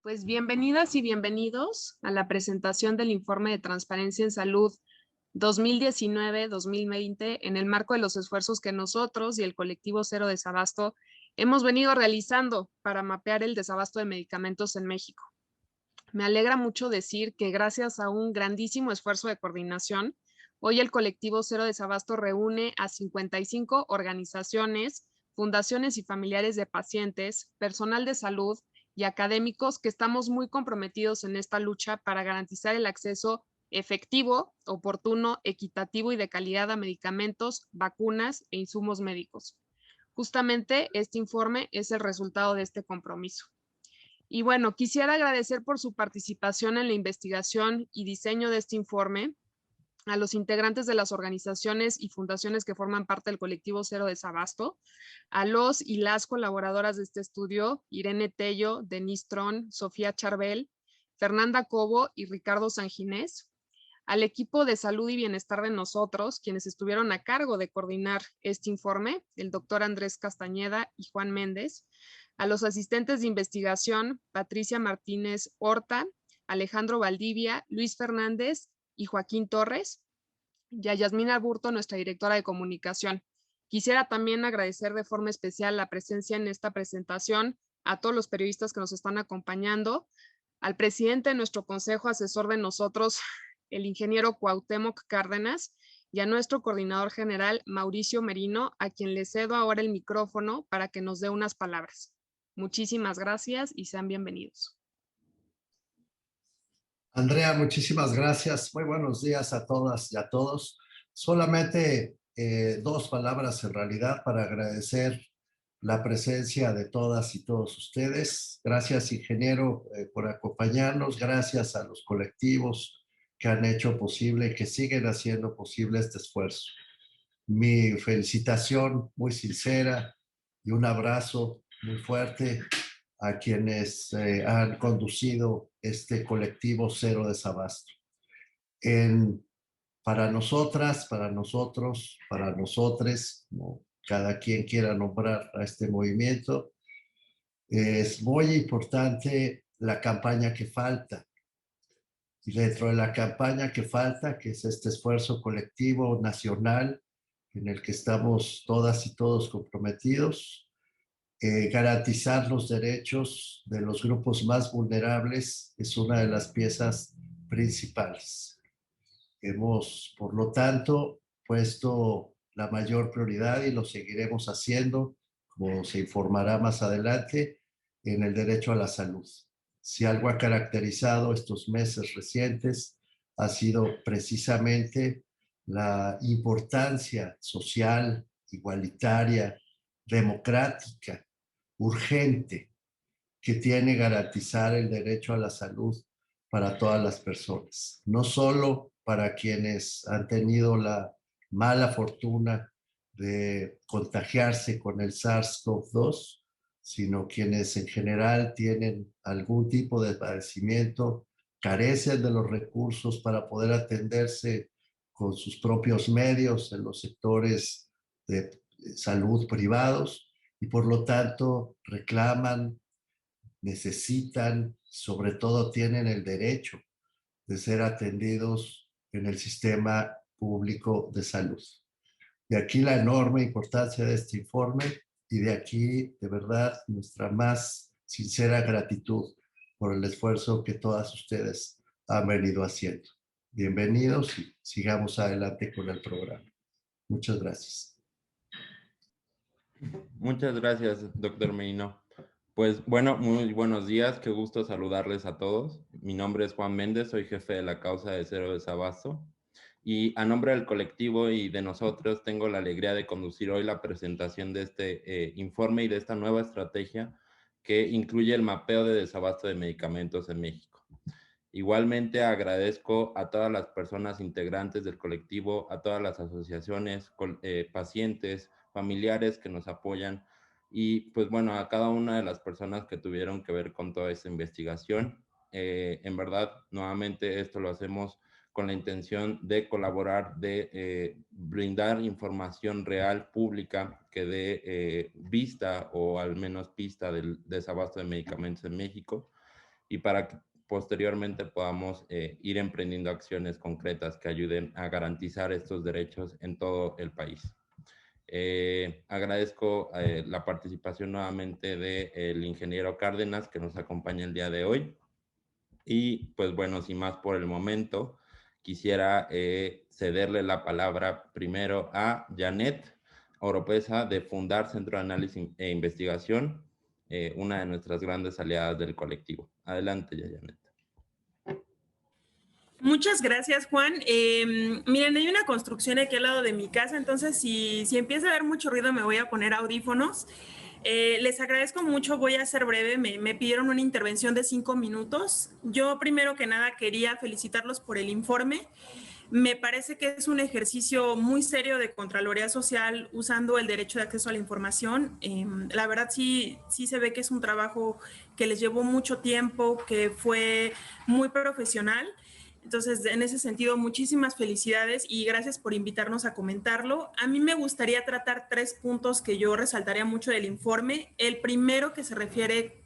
Pues bienvenidas y bienvenidos a la presentación del Informe de Transparencia en Salud 2019-2020 en el marco de los esfuerzos que nosotros y el colectivo Cero Desabasto hemos venido realizando para mapear el desabasto de medicamentos en México. Me alegra mucho decir que gracias a un grandísimo esfuerzo de coordinación, hoy el colectivo Cero Desabasto reúne a 55 organizaciones, fundaciones y familiares de pacientes, personal de salud y académicos que estamos muy comprometidos en esta lucha para garantizar el acceso efectivo, oportuno, equitativo y de calidad a medicamentos, vacunas e insumos médicos. Justamente este informe es el resultado de este compromiso. Y bueno, quisiera agradecer por su participación en la investigación y diseño de este informe a los integrantes de las organizaciones y fundaciones que forman parte del colectivo Cero Desabasto, a los y las colaboradoras de este estudio, Irene Tello, Denise Tron, Sofía Charbel, Fernanda Cobo y Ricardo Sanginés, al equipo de salud y bienestar de nosotros, quienes estuvieron a cargo de coordinar este informe, el doctor Andrés Castañeda y Juan Méndez, a los asistentes de investigación, Patricia Martínez Horta, Alejandro Valdivia, Luis Fernández y Joaquín Torres, y a Yasmina Burto, nuestra directora de comunicación. Quisiera también agradecer de forma especial la presencia en esta presentación a todos los periodistas que nos están acompañando, al presidente de nuestro consejo asesor de nosotros, el ingeniero Cuauhtémoc Cárdenas, y a nuestro coordinador general, Mauricio Merino, a quien le cedo ahora el micrófono para que nos dé unas palabras. Muchísimas gracias y sean bienvenidos. Andrea, muchísimas gracias. Muy buenos días a todas y a todos. Solamente dos palabras en realidad para agradecer la presencia de todas y todos ustedes. Gracias, ingeniero, por acompañarnos. Gracias a los colectivos que han hecho posible, que siguen haciendo posible este esfuerzo. Mi felicitación muy sincera y un abrazo muy fuerte a quienes han conducido este colectivo Cero Desabasto. Para nosotras, para nosotros, para nosotres, como cada quien quiera nombrar a este movimiento, es muy importante la campaña que falta. Y dentro de la campaña que falta, que es este esfuerzo colectivo nacional en el que estamos todas y todos comprometidos, garantizar los derechos de los grupos más vulnerables es una de las piezas principales. Hemos, por lo tanto, puesto la mayor prioridad y lo seguiremos haciendo, como se informará más adelante, en el derecho a la salud. Si algo ha caracterizado estos meses recientes ha sido precisamente la importancia social, igualitaria, democrática, urgente, que tiene garantizar el derecho a la salud para todas las personas, no solo para quienes han tenido la mala fortuna de contagiarse con el SARS-CoV-2, sino quienes en general tienen algún tipo de padecimiento, carecen de los recursos para poder atenderse con sus propios medios en los sectores de salud privados y por lo tanto reclaman, necesitan, sobre todo tienen el derecho de ser atendidos en el sistema público de salud. De aquí la enorme importancia de este informe y de aquí, de verdad, nuestra más sincera gratitud por el esfuerzo que todas ustedes han venido haciendo. Bienvenidos y sigamos adelante con el programa. Muchas gracias. Muchas gracias, doctor Merino. Pues bueno, muy buenos días, qué gusto saludarles a todos. Mi nombre es Juan Méndez, soy jefe de la causa de Cero Desabasto. Y a nombre del colectivo y de nosotros tengo la alegría de conducir hoy la presentación de este informe y de esta nueva estrategia que incluye el mapeo de desabasto de medicamentos en México. Igualmente agradezco a todas las personas integrantes del colectivo, a todas las asociaciones, pacientes, familiares que nos apoyan y pues bueno, a cada una de las personas que tuvieron que ver con toda esta investigación. En verdad, nuevamente esto lo hacemos con la intención de colaborar, de brindar información real, pública, que dé vista o al menos pista del desabasto de medicamentos en México. y para que posteriormente podamos ir emprendiendo acciones concretas que ayuden a garantizar estos derechos en todo el país. Agradezco la participación nuevamente del ingeniero Cárdenas, que nos acompaña el día de hoy. Y pues bueno, sin más por el momento, quisiera cederle la palabra primero a Janet Oropesa, de Fundar Centro de Análisis e Investigación, una de nuestras grandes aliadas del colectivo. Adelante, Janet. Muchas gracias, Juan. Miren, hay una construcción aquí al lado de mi casa, entonces si empieza a haber mucho ruido me voy a poner audífonos. Les agradezco mucho, voy a ser breve, me pidieron una intervención de 5 minutos. Yo primero que nada quería felicitarlos por el informe. Me parece que es un ejercicio muy serio de Contraloría Social usando el derecho de acceso a la información. La verdad sí se ve que es un trabajo que les llevó mucho tiempo, que fue muy profesional. Entonces, en ese sentido, muchísimas felicidades y gracias por invitarnos a comentarlo. A mí me gustaría tratar 3 puntos que yo resaltaría mucho del informe. El primero, que se refiere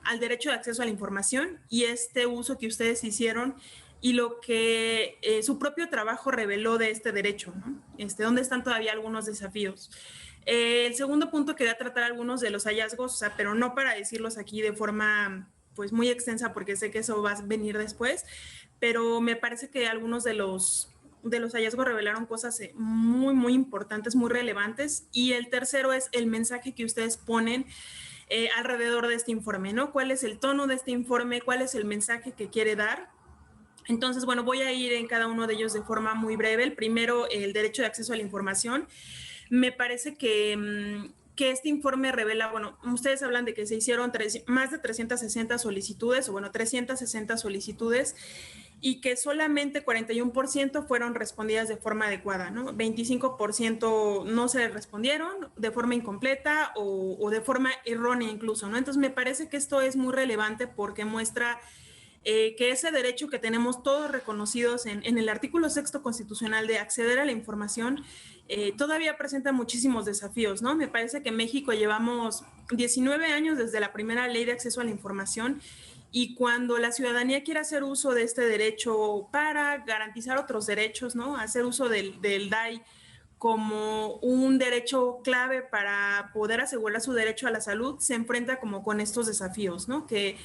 al derecho de acceso a la información y este uso que ustedes hicieron y lo que su propio trabajo reveló de este derecho, ¿no? ¿Dónde están todavía algunos desafíos? El segundo punto, quería tratar algunos de los hallazgos, o sea, pero no para decirlos aquí de forma pues muy extensa, porque sé que eso va a venir después, pero me parece que algunos de los hallazgos revelaron cosas muy, muy importantes, muy relevantes. Y el tercero es el mensaje que ustedes ponen alrededor de este informe, ¿no? ¿Cuál es el tono de este informe? ¿Cuál es el mensaje que quiere dar? Entonces, bueno, voy a ir en cada uno de ellos de forma muy breve. El primero, el derecho de acceso a la información. Me parece que este informe revela, bueno, ustedes hablan de que se hicieron más de 360 solicitudes, o bueno, 360 solicitudes, y que solamente 41% fueron respondidas de forma adecuada, ¿no? 25% no se respondieron de forma incompleta o de forma errónea incluso, ¿no? Entonces, me parece que esto es muy relevante porque muestra que ese derecho que tenemos todos reconocidos en el artículo 6º constitucional de acceder a la información todavía presenta muchísimos desafíos, ¿no? Me parece que en México llevamos 19 años desde la primera ley de acceso a la información y cuando la ciudadanía quiere hacer uso de este derecho para garantizar otros derechos, ¿no? Hacer uso del DAI como un derecho clave para poder asegurar su derecho a la salud, se enfrenta como con estos desafíos, ¿no? Que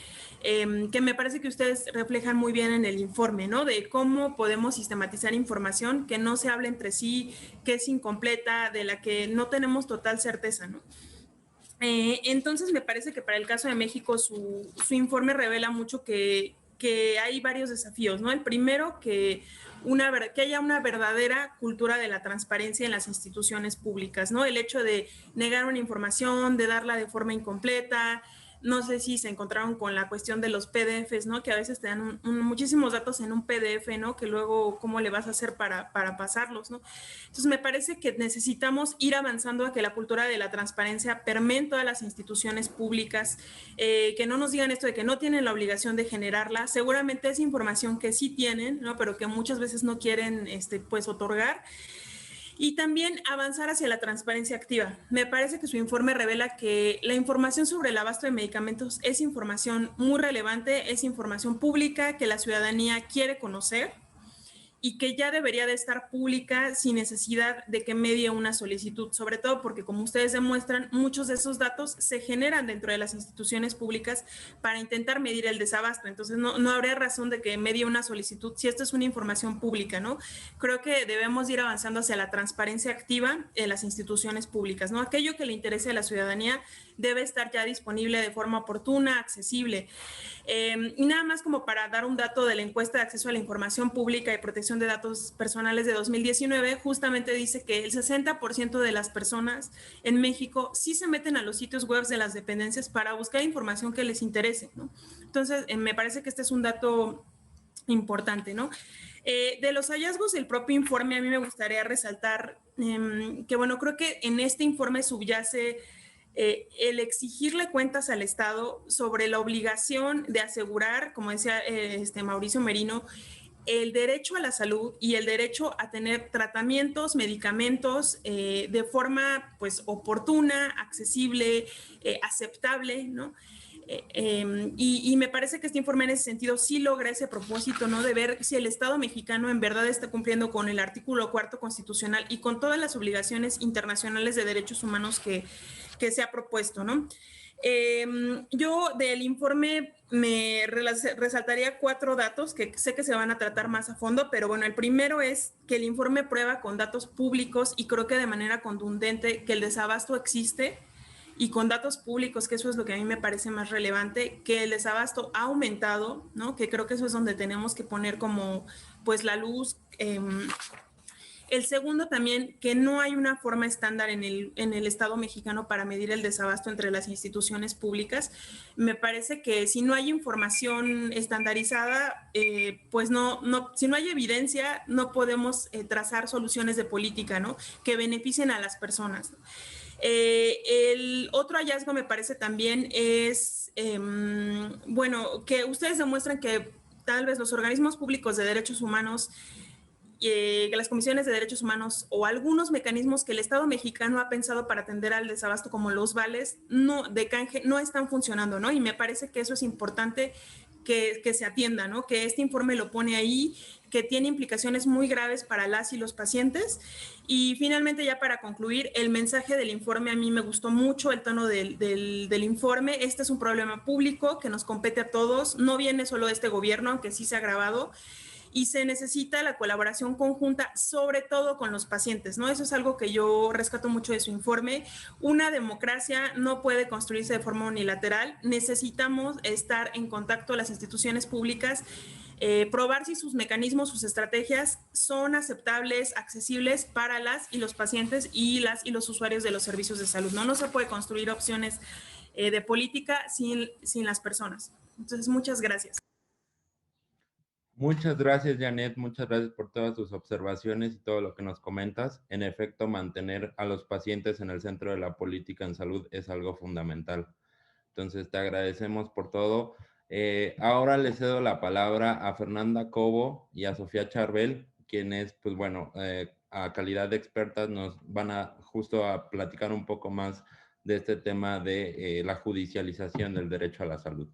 me parece que ustedes reflejan muy bien en el informe, ¿no? De cómo podemos sistematizar información que no se hable entre sí, que es incompleta, de la que no tenemos total certeza, ¿no? Entonces, me parece que para el caso de México su informe revela mucho que hay varios desafíos, ¿no? El primero, que haya una verdadera cultura de la transparencia en las instituciones públicas, ¿no? El hecho de negar una información, de darla de forma incompleta. No sé si se encontraron con la cuestión de los PDFs, ¿no? Que a veces te dan muchísimos datos en un PDF, ¿no? Que luego, ¿cómo le vas a hacer para pasarlos, ¿no? Entonces, me parece que necesitamos ir avanzando a que la cultura de la transparencia permee en todas las instituciones públicas, que no nos digan esto de que no tienen la obligación de generarla. Seguramente es información que sí tienen, ¿no? Pero que muchas veces no quieren, pues, otorgar. Y también avanzar hacia la transparencia activa. Me parece que su informe revela que la información sobre el abasto de medicamentos es información muy relevante, es información pública que la ciudadanía quiere conocer y que ya debería de estar pública sin necesidad de que medie una solicitud, sobre todo porque, como ustedes demuestran, muchos de esos datos se generan dentro de las instituciones públicas para intentar medir el desabasto. Entonces, no habría razón de que medie una solicitud si esto es una información pública, ¿no? Creo que debemos ir avanzando hacia la transparencia activa en las instituciones públicas, ¿no? Aquello que le interese a la ciudadanía debe estar ya disponible de forma oportuna, accesible. Y nada más como para dar un dato de la encuesta de acceso a la información pública y protección de datos personales de 2019, justamente dice que el 60% de las personas en México sí se meten a los sitios web de las dependencias para buscar información que les interese, ¿no? Entonces, me parece que este es un dato importante, ¿no? De los hallazgos del propio informe, a mí me gustaría resaltar que, bueno, creo que en este informe subyace el exigirle cuentas al Estado sobre la obligación de asegurar, como decía Mauricio Merino, el derecho a la salud y el derecho a tener tratamientos, medicamentos de forma pues oportuna, accesible, aceptable, ¿no? Y me parece que este informe en ese sentido sí logra ese propósito, ¿no? De ver si el Estado mexicano en verdad está cumpliendo con el artículo 4 constitucional y con todas las obligaciones internacionales de derechos humanos que se ha propuesto, ¿no? Yo del informe me resaltaría 4 datos que sé que se van a tratar más a fondo, pero bueno, el primero es que el informe prueba con datos públicos y creo que de manera contundente que el desabasto existe, y con datos públicos, que eso es lo que a mí me parece más relevante, que el desabasto ha aumentado, ¿no? Que creo que eso es donde tenemos que poner como pues la luz. El segundo también, que no hay una forma estándar en el Estado mexicano para medir el desabasto entre las instituciones públicas. Me parece que si no hay información estandarizada, pues si no hay evidencia, no podemos trazar soluciones de política, ¿no? Que beneficien a las personas. El otro hallazgo me parece también es, bueno, que ustedes demuestran que tal vez los organismos públicos de derechos humanos, que las comisiones de derechos humanos o algunos mecanismos que el Estado mexicano ha pensado para atender al desabasto, como los vales de canje, no están funcionando, ¿no? Y me parece que eso es importante que se atienda, ¿no? Que este informe lo pone ahí, que tiene implicaciones muy graves para las y los pacientes. Y finalmente, ya para concluir, el mensaje del informe, a mí me gustó mucho el tono del informe. Este es un problema público que nos compete a todos, no viene solo de este gobierno, aunque sí se ha agravado, y se necesita la colaboración conjunta, sobre todo con los pacientes, ¿no? Eso es algo que yo rescato mucho de su informe. Una democracia no puede construirse de forma unilateral. Necesitamos estar en contacto las instituciones públicas, probar si sus mecanismos, sus estrategias son aceptables, accesibles para las y los pacientes y las y los usuarios de los servicios de salud, ¿no? No se puede construir opciones de política sin las personas. Entonces, muchas gracias. Muchas gracias, Janet. Muchas gracias por todas tus observaciones y todo lo que nos comentas. En efecto, mantener a los pacientes en el centro de la política en salud es algo fundamental. Entonces, te agradecemos por todo. Ahora le cedo la palabra a Fernanda Cobo y a Sofía Charbel, quienes, pues bueno, a calidad de expertas nos van a justo a platicar un poco más de este tema de la judicialización del derecho a la salud.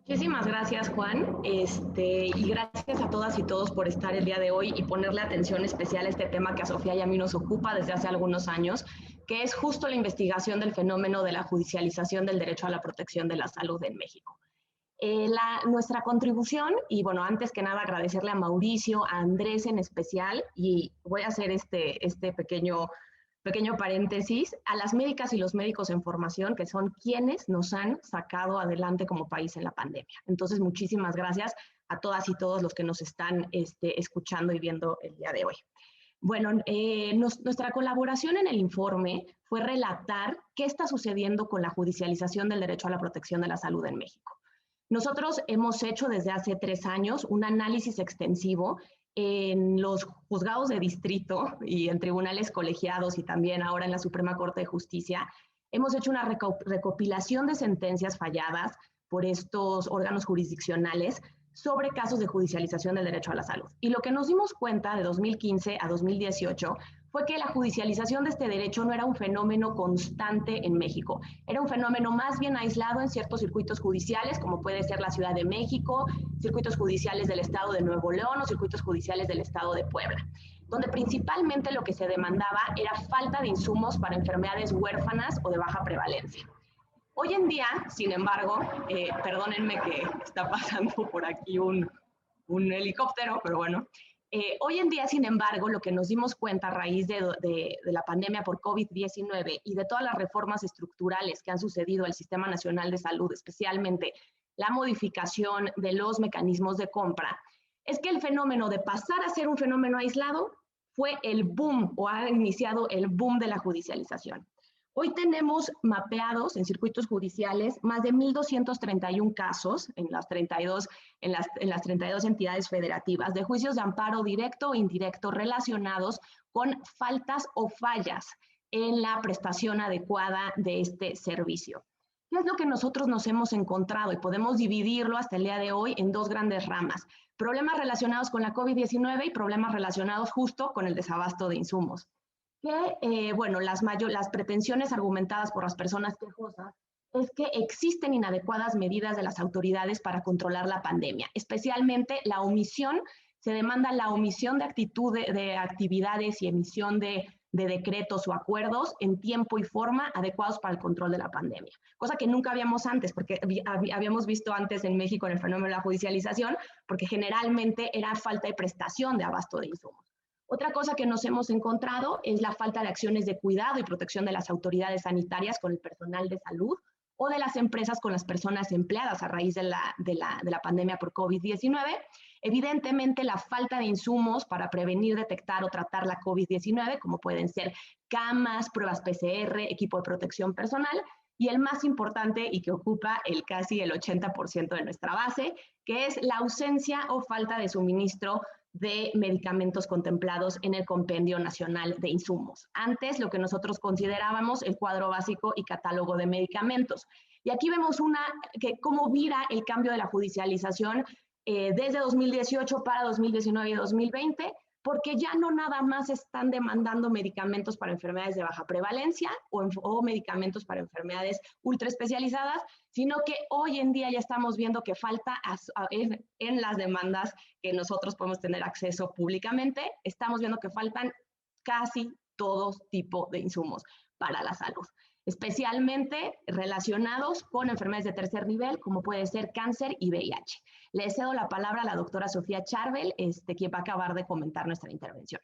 Muchísimas gracias, Juan, y gracias a todas y todos por estar el día de hoy y ponerle atención especial a este tema que a Sofía y a mí nos ocupa desde hace algunos años, que es justo la investigación del fenómeno de la judicialización del derecho a la protección de la salud en México. Nuestra contribución, y bueno, antes que nada agradecerle a Mauricio, a Andrés en especial, y voy a hacer este pequeño paréntesis, a las médicas y los médicos en formación, que son quienes nos han sacado adelante como país en la pandemia. Entonces, muchísimas gracias a todas y todos los que nos están escuchando y viendo el día de hoy. Bueno, nuestra colaboración en el informe fue relatar qué está sucediendo con la judicialización del derecho a la protección de la salud en México. Nosotros hemos hecho desde hace 3 años un análisis extensivo en los juzgados de distrito y en tribunales colegiados y también ahora en la Suprema Corte de Justicia. Hemos hecho una recopilación de sentencias falladas por estos órganos jurisdiccionales sobre casos de judicialización del derecho a la salud. Y lo que nos dimos cuenta de 2015 a 2018 fue que la judicialización de este derecho no era un fenómeno constante en México, era un fenómeno más bien aislado en ciertos circuitos judiciales, como puede ser la Ciudad de México, circuitos judiciales del Estado de Nuevo León o circuitos judiciales del Estado de Puebla, donde principalmente lo que se demandaba era falta de insumos para enfermedades huérfanas o de baja prevalencia. Hoy en día, sin embargo, perdónenme que está pasando por aquí un helicóptero, pero bueno, hoy en día, sin embargo, lo que nos dimos cuenta a raíz de la pandemia por COVID-19 y de todas las reformas estructurales que han sucedido al Sistema Nacional de Salud, especialmente la modificación de los mecanismos de compra, es que el fenómeno de pasar a ser un fenómeno aislado fue el boom o ha iniciado el boom de la judicialización. Hoy tenemos mapeados en circuitos judiciales más de 1,231 casos en las 32 entidades federativas de juicios de amparo directo o indirecto relacionados con faltas o fallas en la prestación adecuada de este servicio. ¿Qué es lo que nosotros nos hemos encontrado? Y podemos dividirlo hasta el día de hoy en 2 grandes ramas. Problemas relacionados con la COVID-19 y problemas relacionados justo con el desabasto de insumos. Que, bueno, las pretensiones argumentadas por las personas quejosas es que existen inadecuadas medidas de las autoridades para controlar la pandemia, especialmente la omisión. Se demanda la omisión de actividades y emisión de decretos o acuerdos en tiempo y forma adecuados para el control de la pandemia, cosa que nunca habíamos antes, porque habíamos visto antes en México en el fenómeno de la judicialización, porque generalmente era falta de prestación de abasto de insumos. Otra cosa que nos hemos encontrado es la falta de acciones de cuidado y protección de las autoridades sanitarias con el personal de salud o de las empresas con las personas empleadas a raíz de la pandemia por COVID-19. Evidentemente, la falta de insumos para prevenir, detectar o tratar la COVID-19, como pueden ser camas, pruebas PCR, equipo de protección personal, y el más importante y que ocupa casi el 80% de nuestra base, que es la ausencia o falta de suministro de medicamentos contemplados en el Compendio Nacional de Insumos. Antes, lo que nosotros considerábamos el cuadro básico y catálogo de medicamentos. Y aquí vemos cómo vira el cambio de la judicialización desde 2018 para 2019 y 2020, porque ya no nada más están demandando medicamentos para enfermedades de baja prevalencia o medicamentos para enfermedades ultra especializadas, sino que hoy en día ya estamos viendo que falta en las demandas que nosotros podemos tener acceso públicamente, estamos viendo que faltan casi todo tipo de insumos para la salud, especialmente relacionados con enfermedades de tercer nivel, como puede ser cáncer y VIH. Le cedo la palabra a la doctora Sofía Charbel, quien va a acabar de comentar nuestra intervención.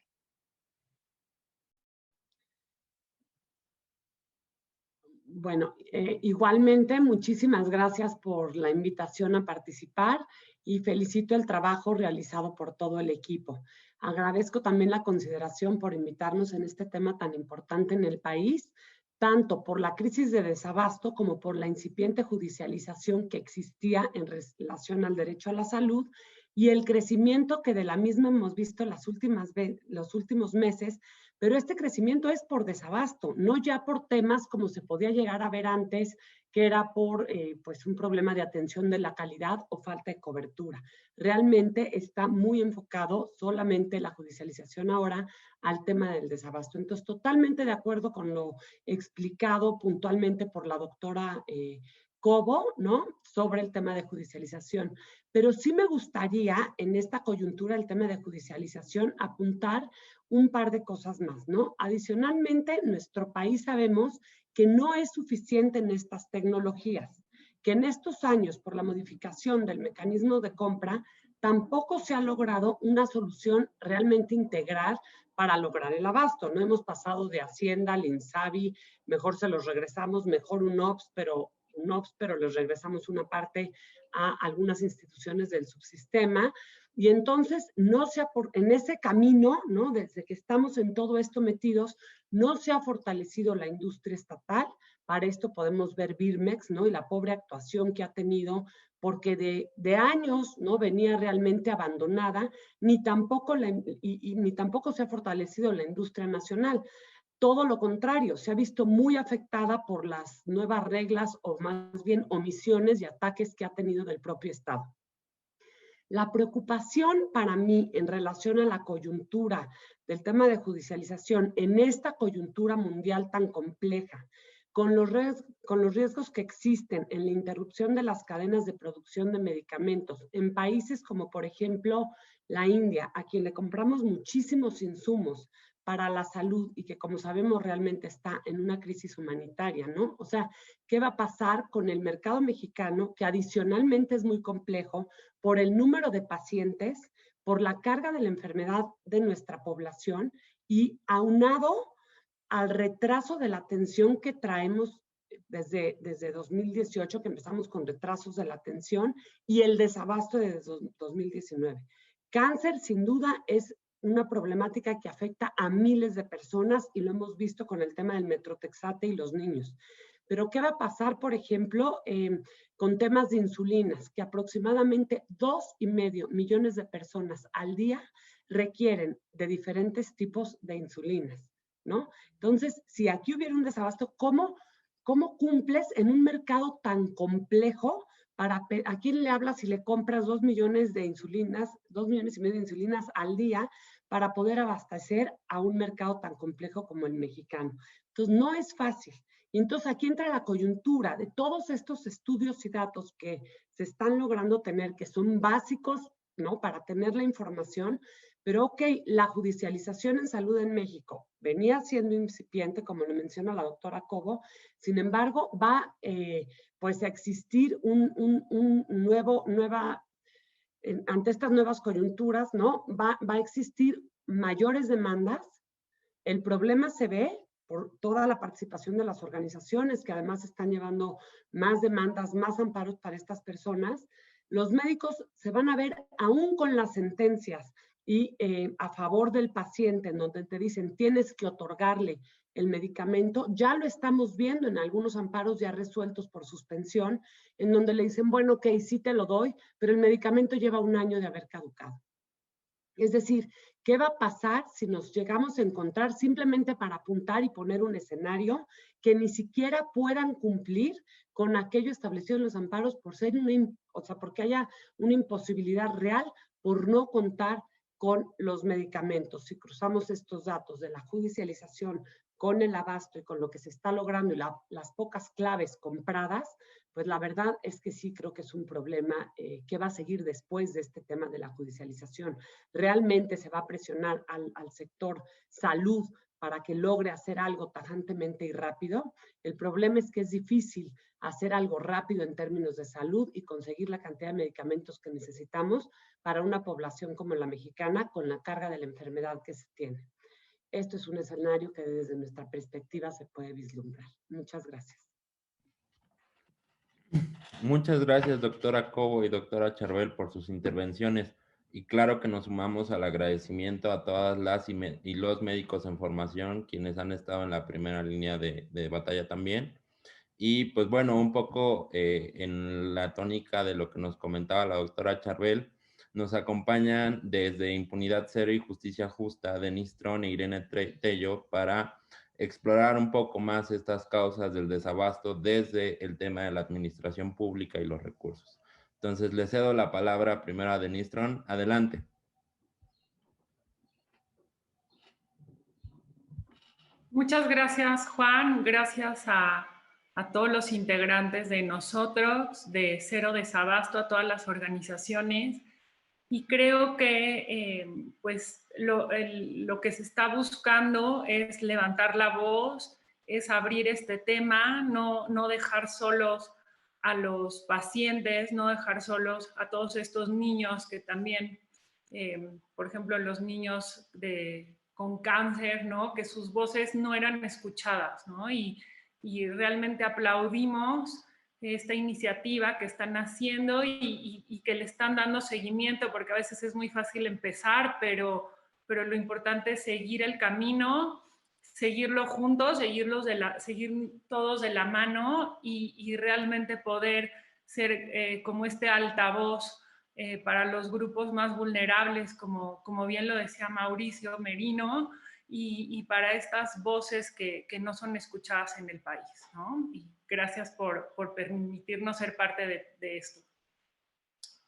Bueno, igualmente, muchísimas gracias por la invitación a participar y felicito el trabajo realizado por todo el equipo. Agradezco también la consideración por invitarnos en este tema tan importante en el país, tanto por la crisis de desabasto como por la incipiente judicialización que existía en relación al derecho a la salud y el crecimiento que de la misma hemos visto los últimos meses, pero este crecimiento es por desabasto, no ya por temas como se podía llegar a ver antes, que era por pues un problema de atención de la calidad o falta de cobertura. Realmente está muy enfocado solamente la judicialización ahora al tema del desabasto. Entonces, totalmente de acuerdo con lo explicado puntualmente por la doctora Cobo, ¿no? Sobre el tema de judicialización. Pero sí me gustaría, en esta coyuntura del tema de judicialización, apuntar un par de cosas más, ¿no? Adicionalmente, nuestro país sabemos que no es suficiente en estas tecnologías, que en estos años, por la modificación del mecanismo de compra, tampoco se ha logrado una solución realmente integral para lograr el abasto. No hemos pasado de Hacienda al INSABI, mejor se los regresamos, mejor un OPS, pero les regresamos una parte a algunas instituciones del subsistema. Y entonces, en ese camino, ¿no? Desde que estamos en todo esto metidos, no se ha fortalecido la industria estatal. Para esto podemos ver Birmex, ¿no? Y la pobre actuación que ha tenido, porque de años, ¿no? Venía realmente abandonada, ni tampoco se ha fortalecido la industria nacional. Todo lo contrario, se ha visto muy afectada por las nuevas reglas o más bien omisiones y ataques que ha tenido del propio Estado. La preocupación para mí en relación a la coyuntura del tema de judicialización en esta coyuntura mundial tan compleja, con los riesgos que existen en la interrupción de las cadenas de producción de medicamentos en países como por ejemplo la India, a quien le compramos muchísimos insumos para la salud y que como sabemos realmente está en una crisis humanitaria, ¿no? O sea, ¿qué va a pasar con el mercado mexicano que adicionalmente es muy complejo por el número de pacientes, por la carga de la enfermedad de nuestra población y aunado al retraso de la atención que traemos desde 2018, que empezamos con retrasos de la atención y el desabasto desde 2019? Cáncer, sin duda, es una problemática que afecta a miles de personas y lo hemos visto con el tema del metrotexate y los niños. Pero ¿qué va a pasar, por ejemplo, con temas de insulinas? Que aproximadamente 2,5 millones de personas al día requieren de diferentes tipos de insulinas, ¿no? Entonces, si aquí hubiera un desabasto, ¿cómo cumples en un mercado tan complejo? ¿A quién le hablas si le compras 2 millones de insulinas, 2,5 millones de insulinas al día para poder abastecer a un mercado tan complejo como el mexicano? Entonces, no es fácil. Y entonces aquí entra la coyuntura de todos estos estudios y datos que se están logrando tener, que son básicos, ¿no?, para tener la información. Pero ok, la judicialización en salud en México venía siendo incipiente, como lo menciona la doctora Cobo. Sin embargo, va pues a existir ante estas nuevas coyunturas, ¿no? Va a existir mayores demandas. El problema se ve por toda la participación de las organizaciones, que además están llevando más demandas, más amparos para estas personas. Los médicos se van a ver aún con las sentencias y a favor del paciente, en donde te dicen tienes que otorgarle el medicamento. Ya lo estamos viendo en algunos amparos ya resueltos por suspensión, en donde le dicen, bueno, ok, sí te lo doy, pero el medicamento lleva 1 año de haber caducado. Es decir, ¿qué va a pasar si nos llegamos a encontrar simplemente para apuntar y poner un escenario que ni siquiera puedan cumplir con aquello establecido en los amparos porque haya una imposibilidad real por no contar con los medicamentos? Si cruzamos estos datos de la judicialización con el abasto y con lo que se está logrando y las pocas claves compradas, pues la verdad es que sí creo que es un problema que va a seguir después de este tema de la judicialización. ¿Realmente se va a presionar al sector salud para que logre hacer algo tajantemente y rápido? El problema es que es difícil hacer algo rápido en términos de salud y conseguir la cantidad de medicamentos que necesitamos para una población como la mexicana con la carga de la enfermedad que se tiene. Esto es un escenario que desde nuestra perspectiva se puede vislumbrar. Muchas gracias. Muchas gracias, doctora Cobo y doctora Charbel, por sus intervenciones. Y claro que nos sumamos al agradecimiento a todas las y los médicos en formación, quienes han estado en la primera línea de batalla también. Y pues bueno, un poco en la tónica de lo que nos comentaba la doctora Charbel, nos acompañan desde Impunidad Cero y Justicia Justa, Denise Tron e Irene Tello, para explorar un poco más estas causas del desabasto desde el tema de la administración pública y los recursos. Entonces, le cedo la palabra primero a Denise Tron. Adelante. Muchas gracias, Juan. Gracias a todos los integrantes de nosotros, de Cero Desabasto, a todas las organizaciones. Y creo que pues lo que se está buscando es levantar la voz, es abrir este tema, no dejar solos a los pacientes, no dejar solos a todos estos niños que también, por ejemplo, los niños con cáncer, ¿no?, que sus voces no eran escuchadas, ¿no? Y realmente aplaudimos esta iniciativa que están haciendo y que le están dando seguimiento, porque a veces es muy fácil empezar, pero lo importante es seguir el camino, seguirlo juntos, seguir todos de la mano y realmente poder ser como este altavoz para los grupos más vulnerables, como bien lo decía Mauricio Merino, y para estas voces que no son escuchadas en el país, ¿no? Y gracias por permitirnos ser parte de esto.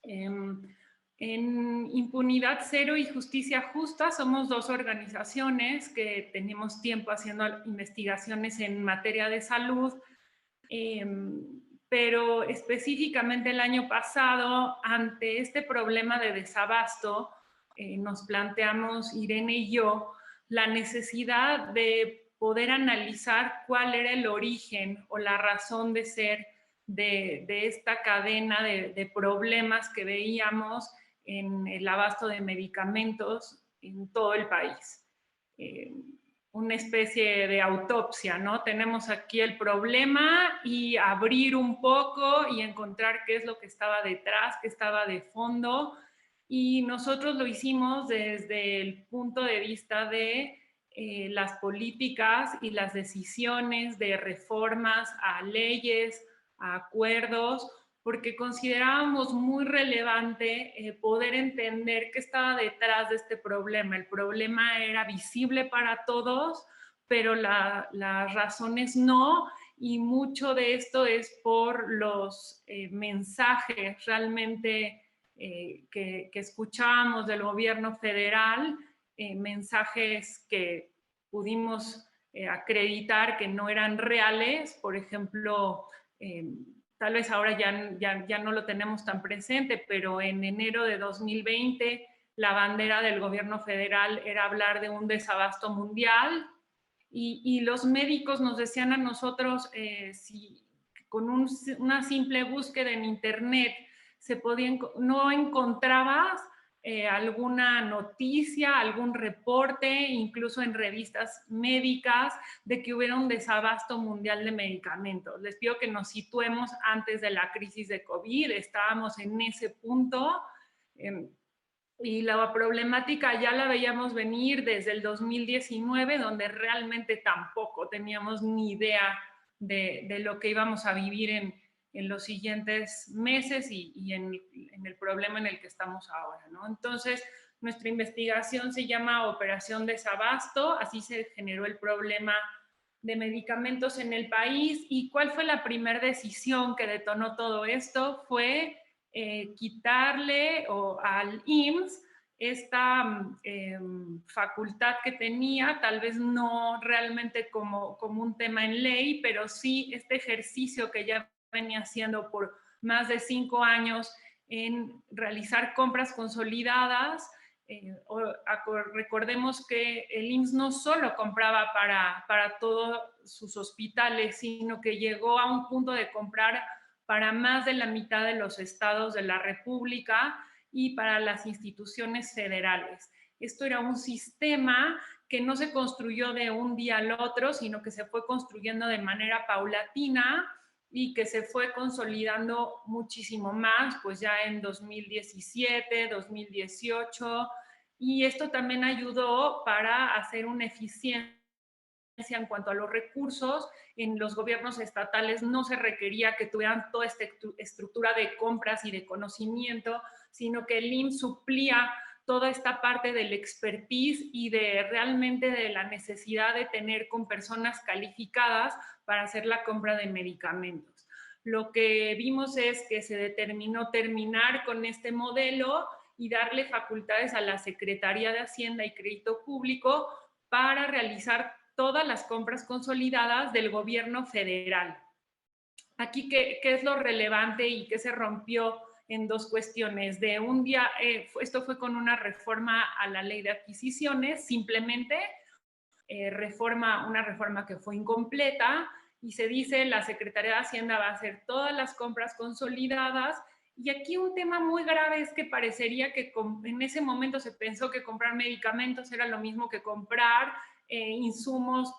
En Impunidad Cero y Justicia Justa somos 2 organizaciones que tenemos tiempo haciendo investigaciones en materia de salud, pero específicamente el año pasado, ante este problema de desabasto, nos planteamos, Irene y yo, la necesidad de poder analizar cuál era el origen o la razón de ser de esta cadena de problemas que veíamos en el abasto de medicamentos en todo el país. Una especie de autopsia, ¿no? Tenemos aquí el problema y abrir un poco y encontrar qué es lo que estaba detrás, qué estaba de fondo. Y nosotros lo hicimos desde el punto de vista de las políticas y las decisiones de reformas a leyes, a acuerdos, porque considerábamos muy relevante poder entender qué estaba detrás de este problema. El problema era visible para todos, pero las razones no, y mucho de esto es por los mensajes realmente que escuchábamos del gobierno federal, mensajes que pudimos acreditar que no eran reales. Por ejemplo, tal vez ahora ya no lo tenemos tan presente, pero en enero de 2020 la bandera del gobierno federal era hablar de un desabasto mundial, y los médicos nos decían a nosotros si con una simple búsqueda en internet no encontrabas alguna noticia, algún reporte, incluso en revistas médicas, de que hubiera un desabasto mundial de medicamentos. Les pido que nos situemos antes de la crisis de COVID, estábamos en ese punto, y la problemática ya la veíamos venir desde el 2019, donde realmente tampoco teníamos ni idea de lo que íbamos a vivir en los siguientes meses y en el problema en el que estamos ahora, ¿no? Entonces, nuestra investigación se llama Operación Desabasto, así se generó el problema de medicamentos en el país. ¿Y cuál fue la primera decisión que detonó todo esto? Fue quitarle al IMSS esta facultad que tenía, tal vez no realmente como un tema en ley, pero sí este ejercicio que ya venía haciendo por más de 5 años en realizar compras consolidadas. Recordemos que el IMSS no solo compraba para todos sus hospitales, sino que llegó a un punto de comprar para más de la mitad de los estados de la República y para las instituciones federales. Esto era un sistema que no se construyó de un día al otro, sino que se fue construyendo de manera paulatina y que se fue consolidando muchísimo más, pues ya en 2017, 2018, y esto también ayudó para hacer una eficiencia en cuanto a los recursos. En los gobiernos estatales no se requería que tuvieran toda esta estructura de compras y de conocimiento, sino que el IMSS suplía toda esta parte del expertise y realmente de la necesidad de tener con personas calificadas para hacer la compra de medicamentos. Lo que vimos es que se determinó terminar con este modelo y darle facultades a la Secretaría de Hacienda y Crédito Público para realizar todas las compras consolidadas del gobierno federal. Aquí, ¿qué es lo relevante y qué se rompió en 2 cuestiones? De un día, esto fue con una reforma a la ley de adquisiciones, simplemente una reforma que fue incompleta, y se dice la Secretaría de Hacienda va a hacer todas las compras consolidadas. Y aquí un tema muy grave es que parecería que en ese momento se pensó que comprar medicamentos era lo mismo que comprar insumos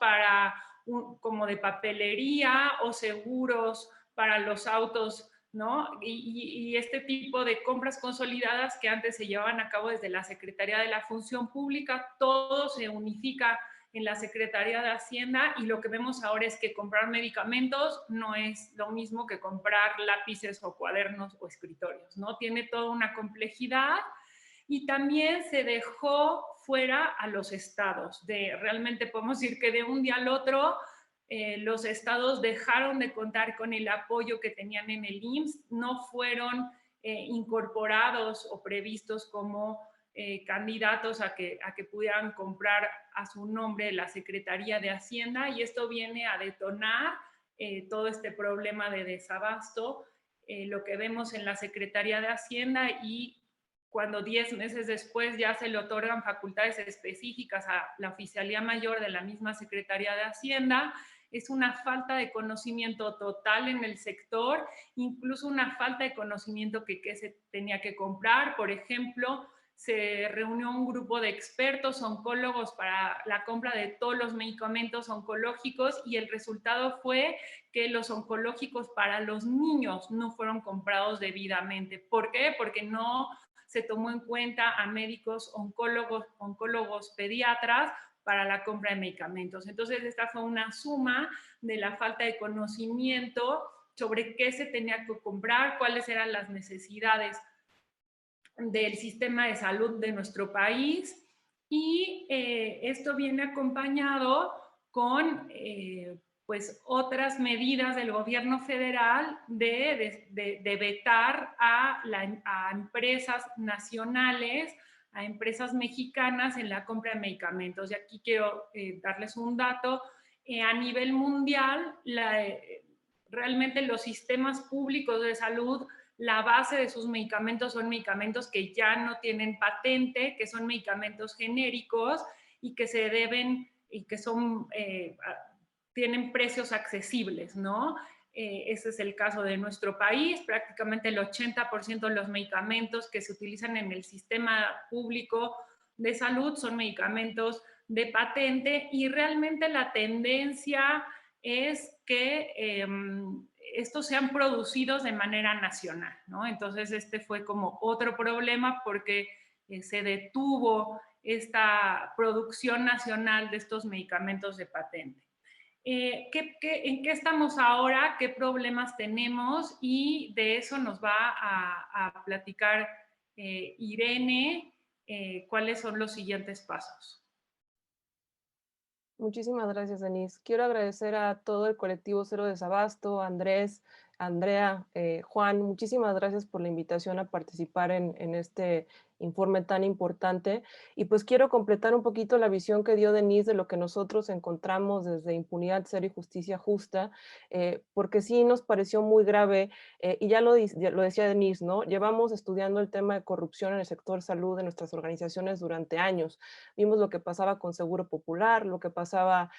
como de papelería o seguros para los autos, ¿no? Y este tipo de compras consolidadas que antes se llevaban a cabo desde la Secretaría de la Función Pública, todo se unifica en la Secretaría de Hacienda, y lo que vemos ahora es que comprar medicamentos no es lo mismo que comprar lápices o cuadernos o escritorios, ¿no? Tiene toda una complejidad. Y también se dejó fuera a los estados. Realmente podemos decir que de un día al otro los estados dejaron de contar con el apoyo que tenían en el IMSS, no fueron incorporados o previstos como candidatos a que pudieran comprar a su nombre la Secretaría de Hacienda, y esto viene a detonar todo este problema de desabasto. Lo que vemos en la Secretaría de Hacienda, y cuando 10 meses después ya se le otorgan facultades específicas a la Oficialía Mayor de la misma Secretaría de Hacienda, es una falta de conocimiento total en el sector, incluso una falta de conocimiento que se tenía que comprar. Por ejemplo, se reunió un grupo de expertos oncólogos para la compra de todos los medicamentos oncológicos, y el resultado fue que los oncológicos para los niños no fueron comprados debidamente. ¿Por qué? Porque no se tomó en cuenta a médicos oncólogos pediatras para la compra de medicamentos. Entonces, esta fue una suma de la falta de conocimiento sobre qué se tenía que comprar, cuáles eran las necesidades del sistema de salud de nuestro país, y esto viene acompañado con pues otras medidas del gobierno federal de vetar a empresas nacionales, a empresas mexicanas en la compra de medicamentos. Y aquí quiero darles un dato. a nivel mundial, realmente los sistemas públicos de salud, la base de sus medicamentos son medicamentos que ya no tienen patente, que son medicamentos genéricos y que se deben y que son, tienen precios accesibles, ¿no? Ese es el caso de nuestro país. Prácticamente el 80% de los medicamentos que se utilizan en el sistema público de salud son medicamentos de patente, y realmente la tendencia es que estos sean producidos de manera nacional, ¿no? Entonces este fue como otro problema, porque se detuvo esta producción nacional de estos medicamentos de patente. ¿En qué estamos ahora? ¿Qué problemas tenemos? Y de eso nos va a platicar Irene, cuáles son los siguientes pasos. Muchísimas gracias, Denise. Quiero agradecer a todo el colectivo Cero Desabasto, Andrés, Andrea, Juan, muchísimas gracias por la invitación a participar en este informe tan importante. Y pues quiero completar un poquito la visión que dio Denise de lo que nosotros encontramos desde Impunidad Cero y Justicia Justa, porque sí nos pareció muy grave, y ya lo decía Denise, ¿no? Llevamos estudiando el tema de corrupción en el sector salud de nuestras organizaciones durante años. Vimos lo que pasaba con Seguro Popular, lo que pasaba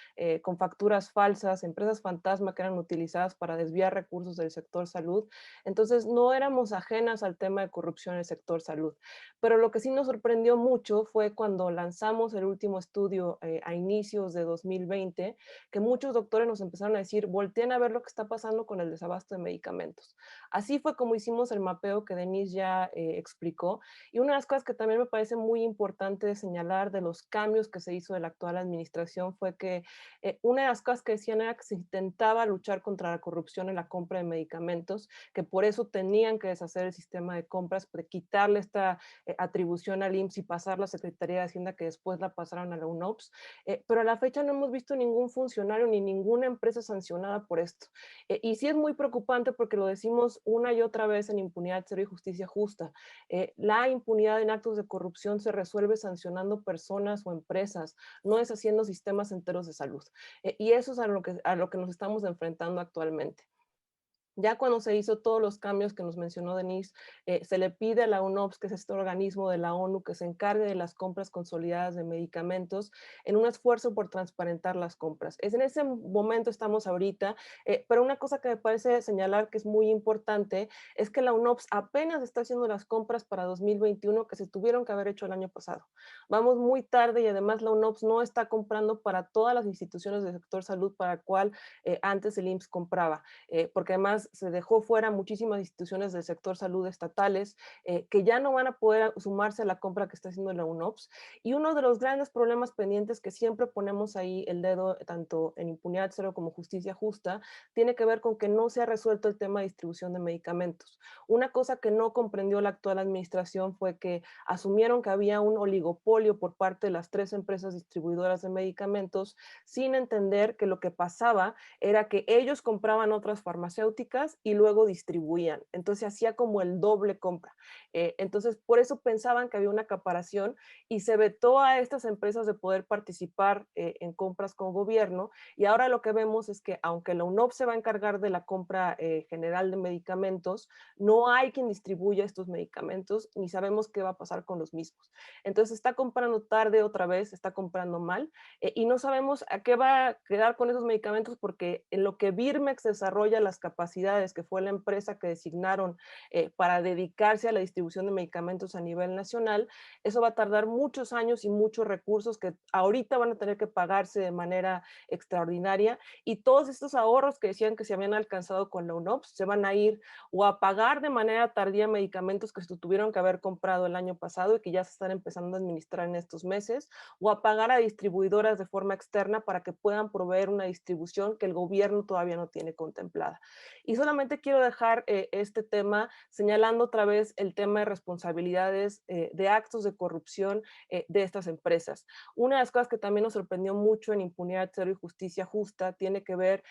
con facturas falsas, empresas fantasma que eran utilizadas para desviar recursos del sector salud. Entonces no éramos ajenas al tema de corrupción en el sector salud. Pero lo que sí nos sorprendió mucho fue cuando lanzamos el último estudio a inicios de 2020, que muchos doctores nos empezaron a decir, volteen a ver lo que está pasando con el desabasto de medicamentos. Así fue como hicimos el mapeo que Denise ya explicó. Y una de las cosas que también me parece muy importante señalar de los cambios que se hizo de la actual administración fue que una de las cosas que decían era que se intentaba luchar contra la corrupción en la compra de medicamentos, que por eso tenían que deshacer el sistema de compras, quitarle esta atribución al IMSS y pasar la Secretaría de Hacienda, que después la pasaron a la UNOPS, pero a la fecha no hemos visto ningún funcionario ni ninguna empresa sancionada por esto. Y sí es muy preocupante porque lo decimos una y otra vez en Impunidad Cero y Justicia Justa. La impunidad en actos de corrupción se resuelve sancionando personas o empresas, no deshaciendo sistemas enteros de salud. Y eso es a lo que nos estamos enfrentando actualmente. Ya cuando se hizo todos los cambios que nos mencionó Denise, se le pide a la UNOPS, que es este organismo de la ONU que se encargue de las compras consolidadas de medicamentos, en un esfuerzo por transparentar las compras. Es en ese momento estamos ahorita, pero una cosa que me parece señalar que es muy importante es que la UNOPS apenas está haciendo las compras para 2021 que se tuvieron que haber hecho el año pasado. Vamos muy tarde y además la UNOPS no está comprando para todas las instituciones del sector salud para el cual antes el IMSS compraba, porque además se dejó fuera muchísimas instituciones del sector salud estatales que ya no van a poder sumarse a la compra que está haciendo la UNOPS. Y uno de los grandes problemas pendientes que siempre ponemos ahí el dedo, tanto en Impunidad Cero como Justicia Justa, tiene que ver con que no se ha resuelto el tema de distribución de medicamentos. Una cosa que no comprendió la actual administración fue que asumieron que había un oligopolio por parte de las 3 empresas distribuidoras de medicamentos, sin entender que lo que pasaba era que ellos compraban otras farmacéuticas y luego distribuían. Entonces hacía como el doble compra. Entonces por eso pensaban que había una acaparación y se vetó a estas empresas de poder participar en compras con gobierno, y ahora lo que vemos es que aunque la UNOPS se va a encargar de la compra general de medicamentos, no hay quien distribuya estos medicamentos ni sabemos qué va a pasar con los mismos. Entonces está comprando tarde otra vez, está comprando mal, y no sabemos a qué va a quedar con esos medicamentos, porque en lo que Birmex desarrolla las capacidades, que fue la empresa que designaron para dedicarse a la distribución de medicamentos a nivel nacional, eso va a tardar muchos años y muchos recursos que ahorita van a tener que pagarse de manera extraordinaria, y todos estos ahorros que decían que se habían alcanzado con la UNOPS se van a ir o a pagar de manera tardía medicamentos que se tuvieron que haber comprado el año pasado y que ya se están empezando a administrar en estos meses, o a pagar a distribuidoras de forma externa para que puedan proveer una distribución que el gobierno todavía no tiene contemplada. Y solamente quiero dejar este tema señalando otra vez el tema de responsabilidades de actos de corrupción de estas empresas. Una de las cosas que también nos sorprendió mucho en Impunidad Cero y Justicia Justa tiene que ver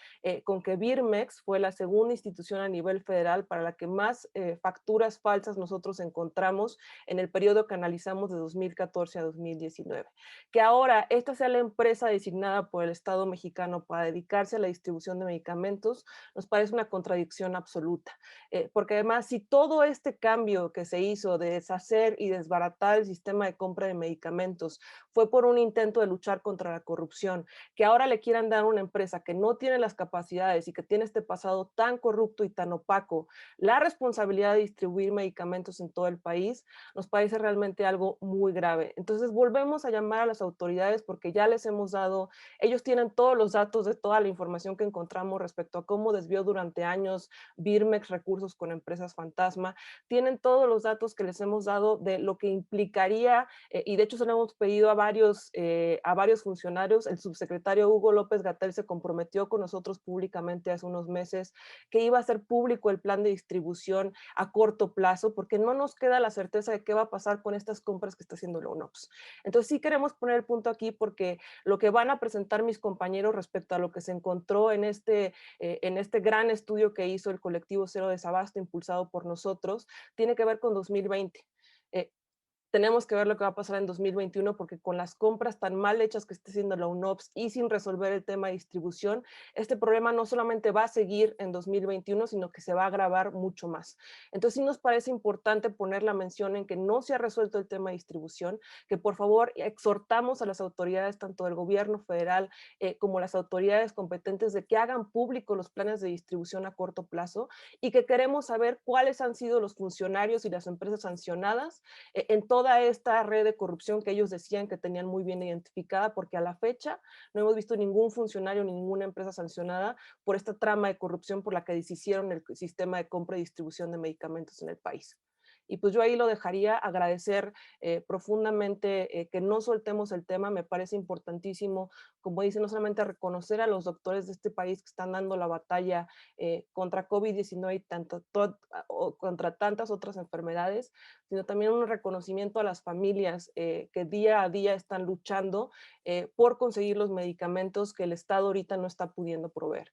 con que Birmex fue la segunda institución a nivel federal para la que más facturas falsas nosotros encontramos en el periodo que analizamos de 2014 a 2019. Que ahora esta sea la empresa designada por el Estado mexicano para dedicarse a la distribución de medicamentos nos parece una contradicción absoluta. Porque además, si todo este cambio que se hizo de deshacer y desbaratar el sistema de compra de medicamentos fue por un intento de luchar contra la corrupción, que ahora le quieran dar a una empresa que no tiene las capacidades y que tiene este pasado tan corrupto y tan opaco la responsabilidad de distribuir medicamentos en todo el país, nos parece realmente algo muy grave. Entonces volvemos a llamar a las autoridades porque ya les hemos dado, ellos tienen todos los datos de toda la información que encontramos respecto a cómo desvió durante años Birmex recursos con empresas fantasma, tienen todos los datos que les hemos dado de lo que implicaría, y de hecho se lo hemos pedido a varios funcionarios. El subsecretario Hugo López-Gatell se comprometió con nosotros públicamente hace unos meses que iba a ser público el plan de distribución a corto plazo, porque no nos queda la certeza de qué va a pasar con estas compras que está haciendo la UNOPS. Entonces sí queremos poner el punto aquí porque lo que van a presentar mis compañeros respecto a lo que se encontró en este gran estudio que hizo el colectivo Cero Desabasto impulsado por nosotros, tiene que ver con 2020. Tenemos que ver lo que va a pasar en 2021 porque con las compras tan mal hechas que está haciendo la UNOPS y sin resolver el tema de distribución, este problema no solamente va a seguir en 2021, sino que se va a agravar mucho más. Entonces sí nos parece importante poner la mención en que no se ha resuelto el tema de distribución, que por favor exhortamos a las autoridades, tanto del gobierno federal como las autoridades competentes, de que hagan público los planes de distribución a corto plazo y que queremos saber cuáles han sido los funcionarios y las empresas sancionadas en toda esta red de corrupción que ellos decían que tenían muy bien identificada, porque a la fecha no hemos visto ningún funcionario ni ninguna empresa sancionada por esta trama de corrupción por la que deshicieron el sistema de compra y distribución de medicamentos en el país. Y pues yo ahí lo dejaría, agradecer profundamente que no soltemos el tema, me parece importantísimo, como dice, no solamente reconocer a los doctores de este país que están dando la batalla contra COVID-19 y contra tantas otras enfermedades, sino también un reconocimiento a las familias que día a día están luchando por conseguir los medicamentos que el Estado ahorita no está pudiendo proveer.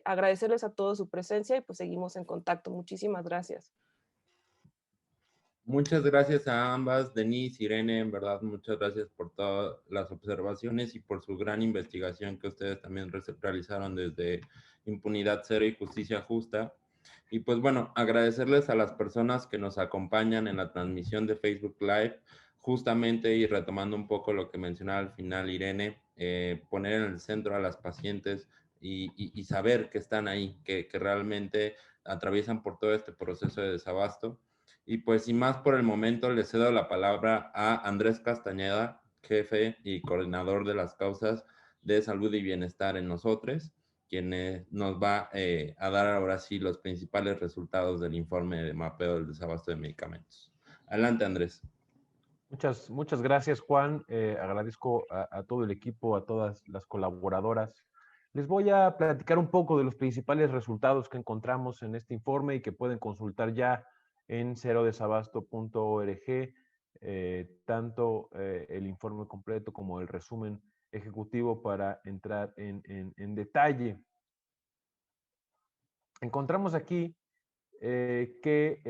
Agradecerles a todos su presencia y pues seguimos en contacto. Muchísimas gracias. Muchas gracias a ambas, Denise, Irene, en verdad, muchas gracias por todas las observaciones y por su gran investigación que ustedes también realizaron desde Impunidad Cero y Justicia Justa. Y pues bueno, agradecerles a las personas que nos acompañan en la transmisión de Facebook Live, justamente y retomando un poco lo que mencionaba al final Irene, poner en el centro a las pacientes y saber que están ahí, que realmente atraviesan por todo este proceso de desabasto. Y pues sin más por el momento, le cedo la palabra a Andrés Castañeda, jefe y coordinador de las causas de salud y bienestar en nosotros, quien nos va a dar ahora sí los principales resultados del informe de mapeo del desabasto de medicamentos. Adelante, Andrés. Muchas gracias, Juan. Agradezco a todo el equipo, a todas las colaboradoras. Les voy a platicar un poco de los principales resultados que encontramos en este informe y que pueden consultar ya en cerodesabasto.org, tanto el informe completo como el resumen ejecutivo para entrar en detalle. Encontramos aquí que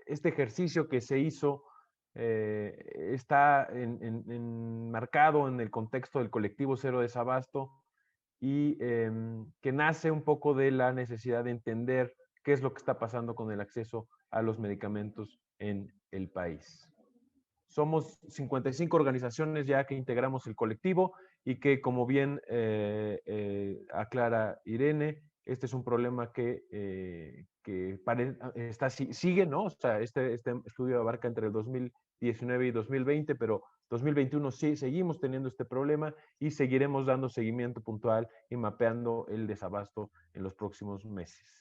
este ejercicio que se hizo está enmarcado en el contexto del colectivo Cero Desabasto y que nace un poco de la necesidad de entender qué es lo que está pasando con el acceso a los medicamentos en el país. Somos 55 organizaciones ya que integramos el colectivo y que, como bien aclara Irene, este es un problema que sigue, ¿no? O sea, este estudio abarca entre el 2019 y 2020, pero 2021 sí seguimos teniendo este problema y seguiremos dando seguimiento puntual y mapeando el desabasto en los próximos meses.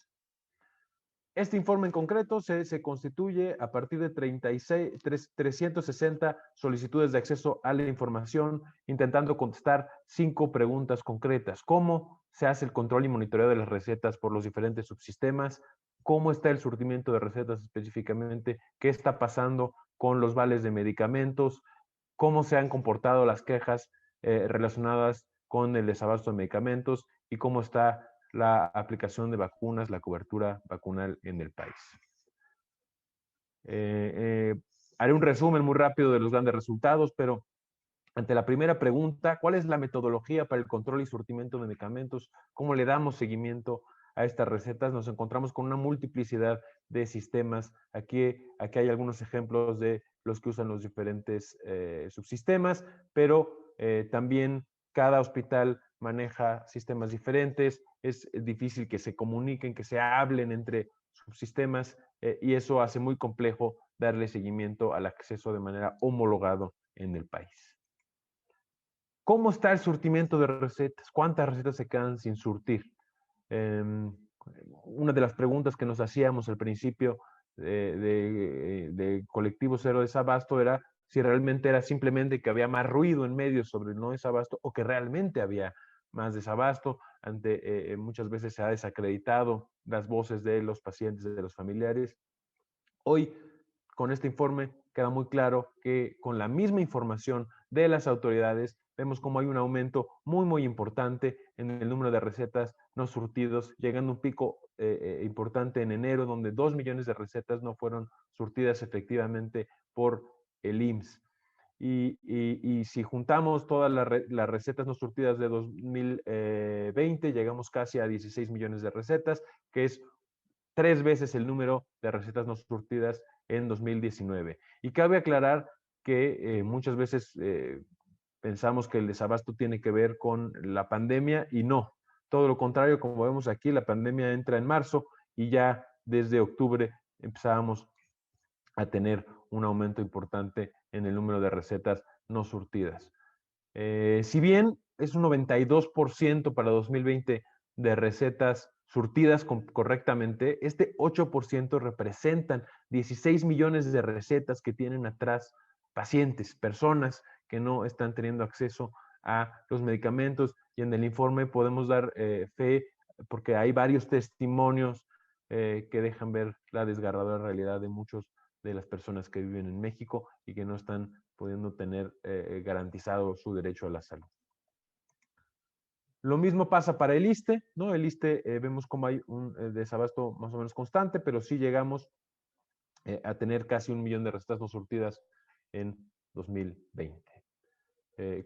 Este informe en concreto se constituye a partir de 360 solicitudes de acceso a la información, intentando contestar 5 preguntas concretas. ¿Cómo se hace el control y monitoreo de las recetas por los diferentes subsistemas? ¿Cómo está el surtimiento de recetas específicamente? ¿Qué está pasando con los vales de medicamentos? ¿Cómo se han comportado las quejas relacionadas con el desabasto de medicamentos? ¿Y cómo está la aplicación de vacunas, la cobertura vacunal en el país? Haré un resumen muy rápido de los grandes resultados, pero ante la primera pregunta, ¿cuál es la metodología para el control y surtimiento de medicamentos? ¿Cómo le damos seguimiento a estas recetas? Nos encontramos con una multiplicidad de sistemas. Aquí hay algunos ejemplos de los que usan los diferentes subsistemas, pero también cada hospital maneja sistemas diferentes. Es difícil que se comuniquen, que se hablen entre subsistemas, y eso hace muy complejo darle seguimiento al acceso de manera homologado en el país. ¿Cómo está el surtimiento de recetas? ¿Cuántas recetas se quedan sin surtir? Una de las preguntas que nos hacíamos al principio de Colectivo Cero Desabasto era si realmente era simplemente que había más ruido en medios sobre el no desabasto o que realmente había más desabasto. Muchas veces se ha desacreditado las voces de los pacientes, de los familiares. Hoy, con este informe, queda muy claro que con la misma información de las autoridades, vemos cómo hay un aumento muy importante en el número de recetas no surtidos, llegando a un pico importante en enero, donde 2 millones de recetas no fueron surtidas efectivamente por el IMSS. Y si juntamos todas las recetas no surtidas de 2020, llegamos casi a 16 millones de recetas, que es 3 veces el número de recetas no surtidas en 2019. Y cabe aclarar que muchas veces pensamos que el desabasto tiene que ver con la pandemia y no. Todo lo contrario, como vemos aquí, la pandemia entra en marzo y ya desde octubre empezábamos a tener un aumento importante en el número de recetas no surtidas. Si bien es un 92% para 2020 de recetas surtidas correctamente, este 8% representan 16 millones de recetas que tienen atrás pacientes, personas que no están teniendo acceso a los medicamentos, y en el informe podemos dar fe porque hay varios testimonios que dejan ver la desgarradora realidad de muchos de las personas que viven en México y que no están pudiendo tener garantizado su derecho a la salud. Lo mismo pasa para el ISSSTE, ¿no? El ISSSTE vemos como hay un desabasto más o menos constante, pero sí llegamos a tener casi 1 millón de recetas no surtidas en 2020,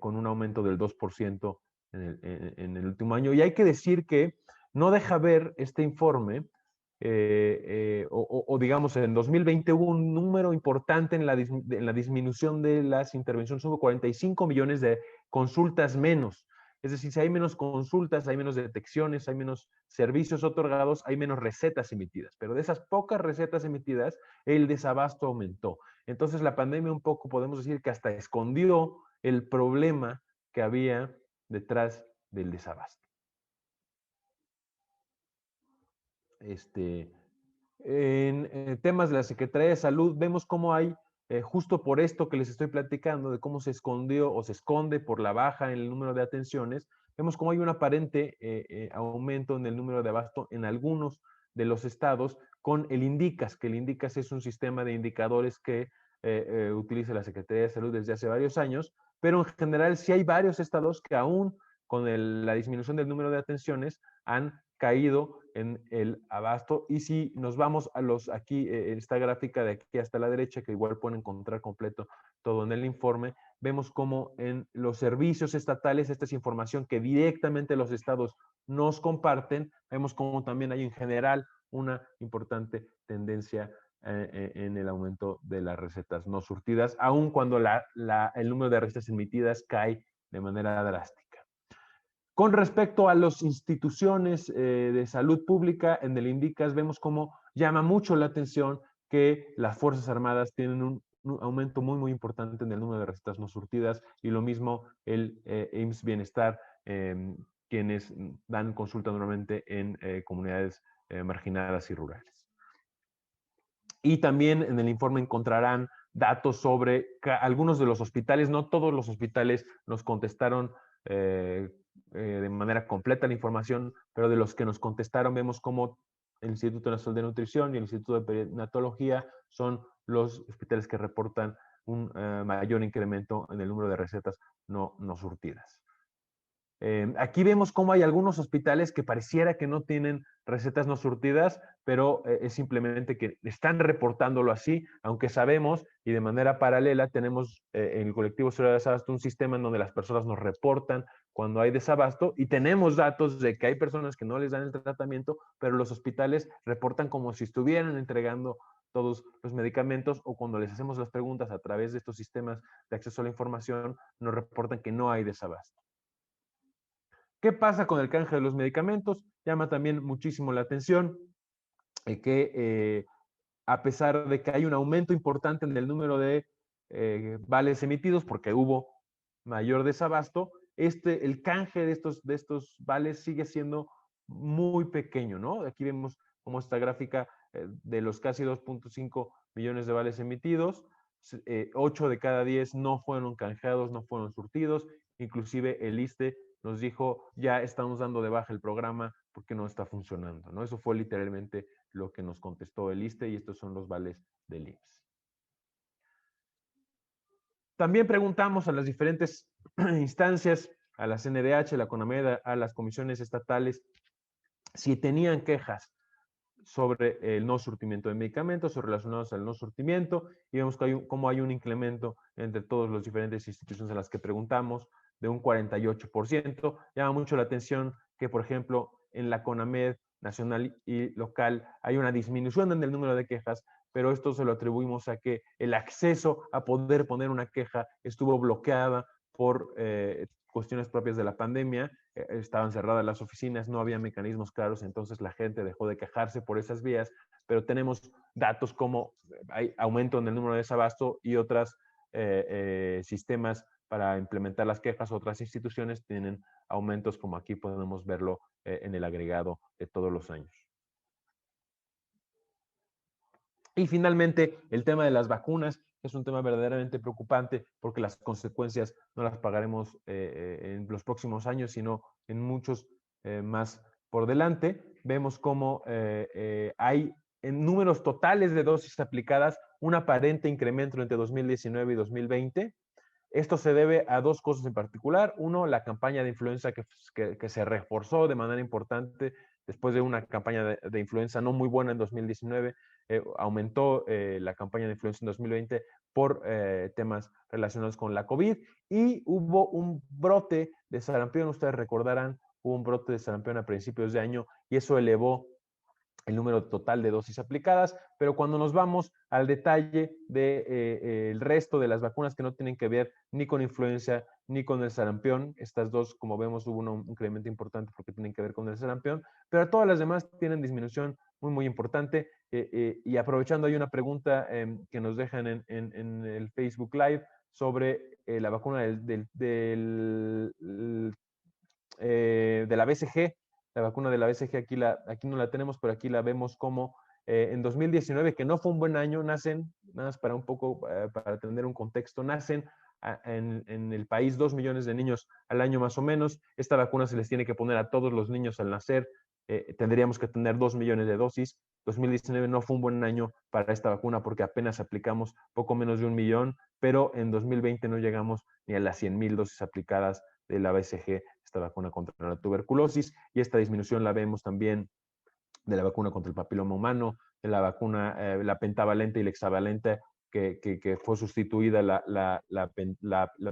con un aumento del 2% en el último año. Y hay que decir que no deja ver este informe, digamos, en 2020 hubo un número importante en la disminución de las intervenciones, hubo 45 millones de consultas menos. Es decir, si hay menos consultas, hay menos detecciones, hay menos servicios otorgados, hay menos recetas emitidas. Pero de esas pocas recetas emitidas, el desabasto aumentó. Entonces, la pandemia un poco podemos decir que hasta escondió el problema que había detrás del desabasto. En temas de la Secretaría de Salud, vemos cómo hay, justo por esto que les estoy platicando, de cómo se escondió o se esconde por la baja en el número de atenciones, vemos cómo hay un aparente aumento en el número de abasto en algunos de los estados con el INDICAS, que el INDICAS es un sistema de indicadores que utiliza la Secretaría de Salud desde hace varios años, pero en general sí hay varios estados que aún con la disminución del número de atenciones han caído en el abasto. Y si nos vamos a aquí, en esta gráfica de aquí hasta la derecha, que igual pueden encontrar completo todo en el informe, vemos cómo en los servicios estatales, esta es información que directamente los estados nos comparten, vemos cómo también hay en general una importante tendencia en el aumento de las recetas no surtidas, aun cuando el número de recetas emitidas cae de manera drástica. Con respecto a las instituciones de salud pública, en el INDICAS vemos cómo llama mucho la atención que las Fuerzas Armadas tienen un aumento muy importante en el número de recetas no surtidas, y lo mismo el IMSS Bienestar, quienes dan consulta normalmente en comunidades marginadas y rurales. Y también en el informe encontrarán datos sobre algunos de los hospitales. No todos los hospitales nos contestaron de manera completa la información, pero de los que nos contestaron vemos cómo el Instituto Nacional de Nutrición y el Instituto de Perinatología son los hospitales que reportan un mayor incremento en el número de recetas no surtidas. Aquí vemos cómo hay algunos hospitales que pareciera que no tienen recetas no surtidas, pero es simplemente que están reportándolo así, aunque sabemos, y de manera paralela tenemos en el colectivo Cero Desabasto un sistema en donde las personas nos reportan cuando hay desabasto y tenemos datos de que hay personas que no les dan el tratamiento, pero los hospitales reportan como si estuvieran entregando todos los medicamentos, o cuando les hacemos las preguntas a través de estos sistemas de acceso a la información, nos reportan que no hay desabasto. ¿Qué pasa con el canje de los medicamentos? Llama también muchísimo la atención que a pesar de que hay un aumento importante en el número de vales emitidos porque hubo mayor desabasto, el canje de estos vales sigue siendo muy pequeño, ¿no? Aquí vemos como esta gráfica de los casi 2.5 millones de vales emitidos, 8 de cada 10 no fueron canjeados, no fueron surtidos, inclusive el ISSSTE nos dijo, ya estamos dando de baja el programa porque no está funcionando, ¿no? Eso fue literalmente lo que nos contestó el ISSSTE y estos son los vales del IMSS. También preguntamos a las diferentes instancias, a la CNDH, a la CONAMED, a las comisiones estatales, si tenían quejas sobre el no surtimiento de medicamentos o relacionados al no surtimiento, y vemos que cómo hay un incremento entre todas las diferentes instituciones a las que preguntamos, de un 48%. Llama mucho la atención que, por ejemplo, en la CONAMED nacional y local hay una disminución en el número de quejas, pero esto se lo atribuimos a que el acceso a poder poner una queja estuvo bloqueada por cuestiones propias de la pandemia. Estaban cerradas las oficinas, no había mecanismos claros, entonces la gente dejó de quejarse por esas vías, pero tenemos datos como hay aumento en el número de desabasto y otros sistemas para implementar las quejas. Otras instituciones tienen aumentos, como aquí podemos verlo en el agregado de todos los años. Y finalmente, el tema de las vacunas es un tema verdaderamente preocupante porque las consecuencias no las pagaremos en los próximos años, sino en muchos más por delante. Vemos cómo hay en números totales de dosis aplicadas un aparente incremento entre 2019 y 2020. Esto se debe a dos cosas en particular. Uno, la campaña de influenza que se reforzó de manera importante después de una campaña de influenza no muy buena en 2019. Aumentó la campaña de influenza en 2020 por temas relacionados con la COVID. Y hubo un brote de sarampión, ustedes recordarán, hubo un brote de sarampión a principios de año y eso elevó el número total de dosis aplicadas, pero cuando nos vamos al detalle del resto de las vacunas que no tienen que ver ni con influenza ni con el sarampión, estas dos, como vemos, hubo un incremento importante porque tienen que ver con el sarampión, pero todas las demás tienen disminución muy importante. Y aprovechando, hay una pregunta que nos dejan en el Facebook Live sobre la vacuna de la BCG. La vacuna de la BCG aquí no la tenemos, pero aquí la vemos como en 2019, que no fue un buen año, nacen, nada más para un poco, para tener un contexto, nacen en el país 2 millones de niños al año más o menos. Esta vacuna se les tiene que poner a todos los niños al nacer. Tendríamos que tener 2 millones de dosis. 2019 no fue un buen año para esta vacuna porque apenas aplicamos poco menos de 1 millón, pero en 2020 no llegamos ni a las 100,000 dosis aplicadas de la BCG, esta vacuna contra la tuberculosis, y esta disminución la vemos también de la vacuna contra el papiloma humano, de la vacuna, la pentavalente y la hexavalente, que fue sustituida la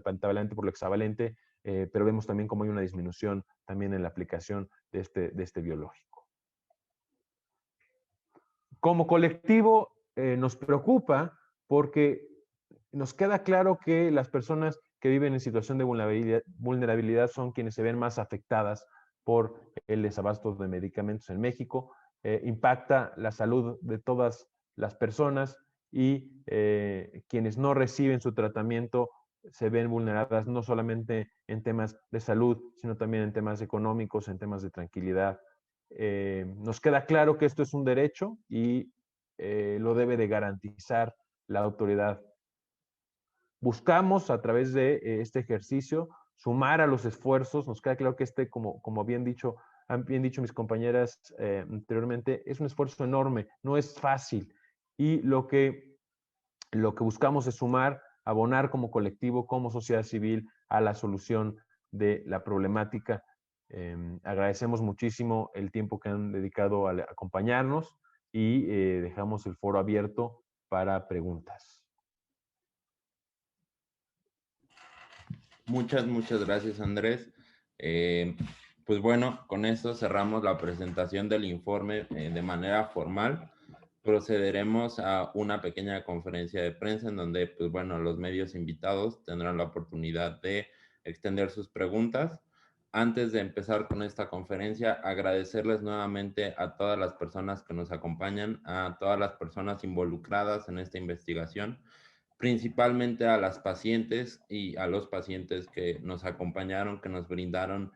pentavalente por la hexavalente, pero vemos también cómo hay una disminución también en la aplicación de este biológico. Como colectivo nos preocupa porque nos queda claro que las personas que viven en situación de vulnerabilidad son quienes se ven más afectadas por el desabasto de medicamentos en México. Impacta la salud de todas las personas y quienes no reciben su tratamiento se ven vulneradas no solamente en temas de salud, sino también en temas económicos, en temas de tranquilidad. Nos queda claro que esto es un derecho y lo debe de garantizar la autoridad. Buscamos a través de este ejercicio sumar a los esfuerzos. Nos queda claro que como han bien dicho mis compañeras anteriormente, es un esfuerzo enorme, no es fácil. Y lo que buscamos es sumar, abonar como colectivo, como sociedad civil a la solución de la problemática. Agradecemos muchísimo el tiempo que han dedicado a acompañarnos y dejamos el foro abierto para preguntas. Muchas gracias, Andrés. Pues bueno, con esto cerramos la presentación del informe de manera formal. Procederemos a una pequeña conferencia de prensa en donde, pues bueno, los medios invitados tendrán la oportunidad de extender sus preguntas. Antes de empezar con esta conferencia, agradecerles nuevamente a todas las personas que nos acompañan, a todas las personas involucradas en esta investigación, principalmente a las pacientes y a los pacientes que nos acompañaron, que nos brindaron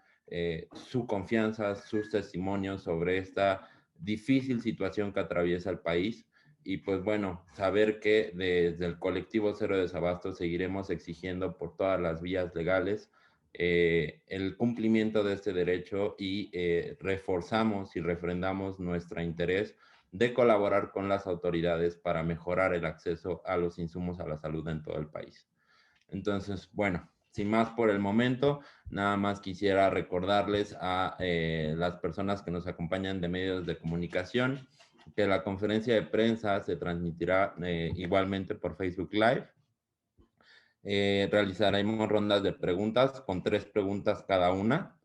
su confianza, sus testimonios sobre esta difícil situación que atraviesa el país. Y pues bueno, saber que desde el colectivo Cero Desabasto seguiremos exigiendo por todas las vías legales el cumplimiento de este derecho y reforzamos y refrendamos nuestro interés de colaborar con las autoridades para mejorar el acceso a los insumos a la salud en todo el país. Entonces, bueno, sin más por el momento, nada más quisiera recordarles a las personas que nos acompañan de medios de comunicación que la conferencia de prensa se transmitirá igualmente por Facebook Live. Realizaremos rondas de preguntas con 3 preguntas cada una.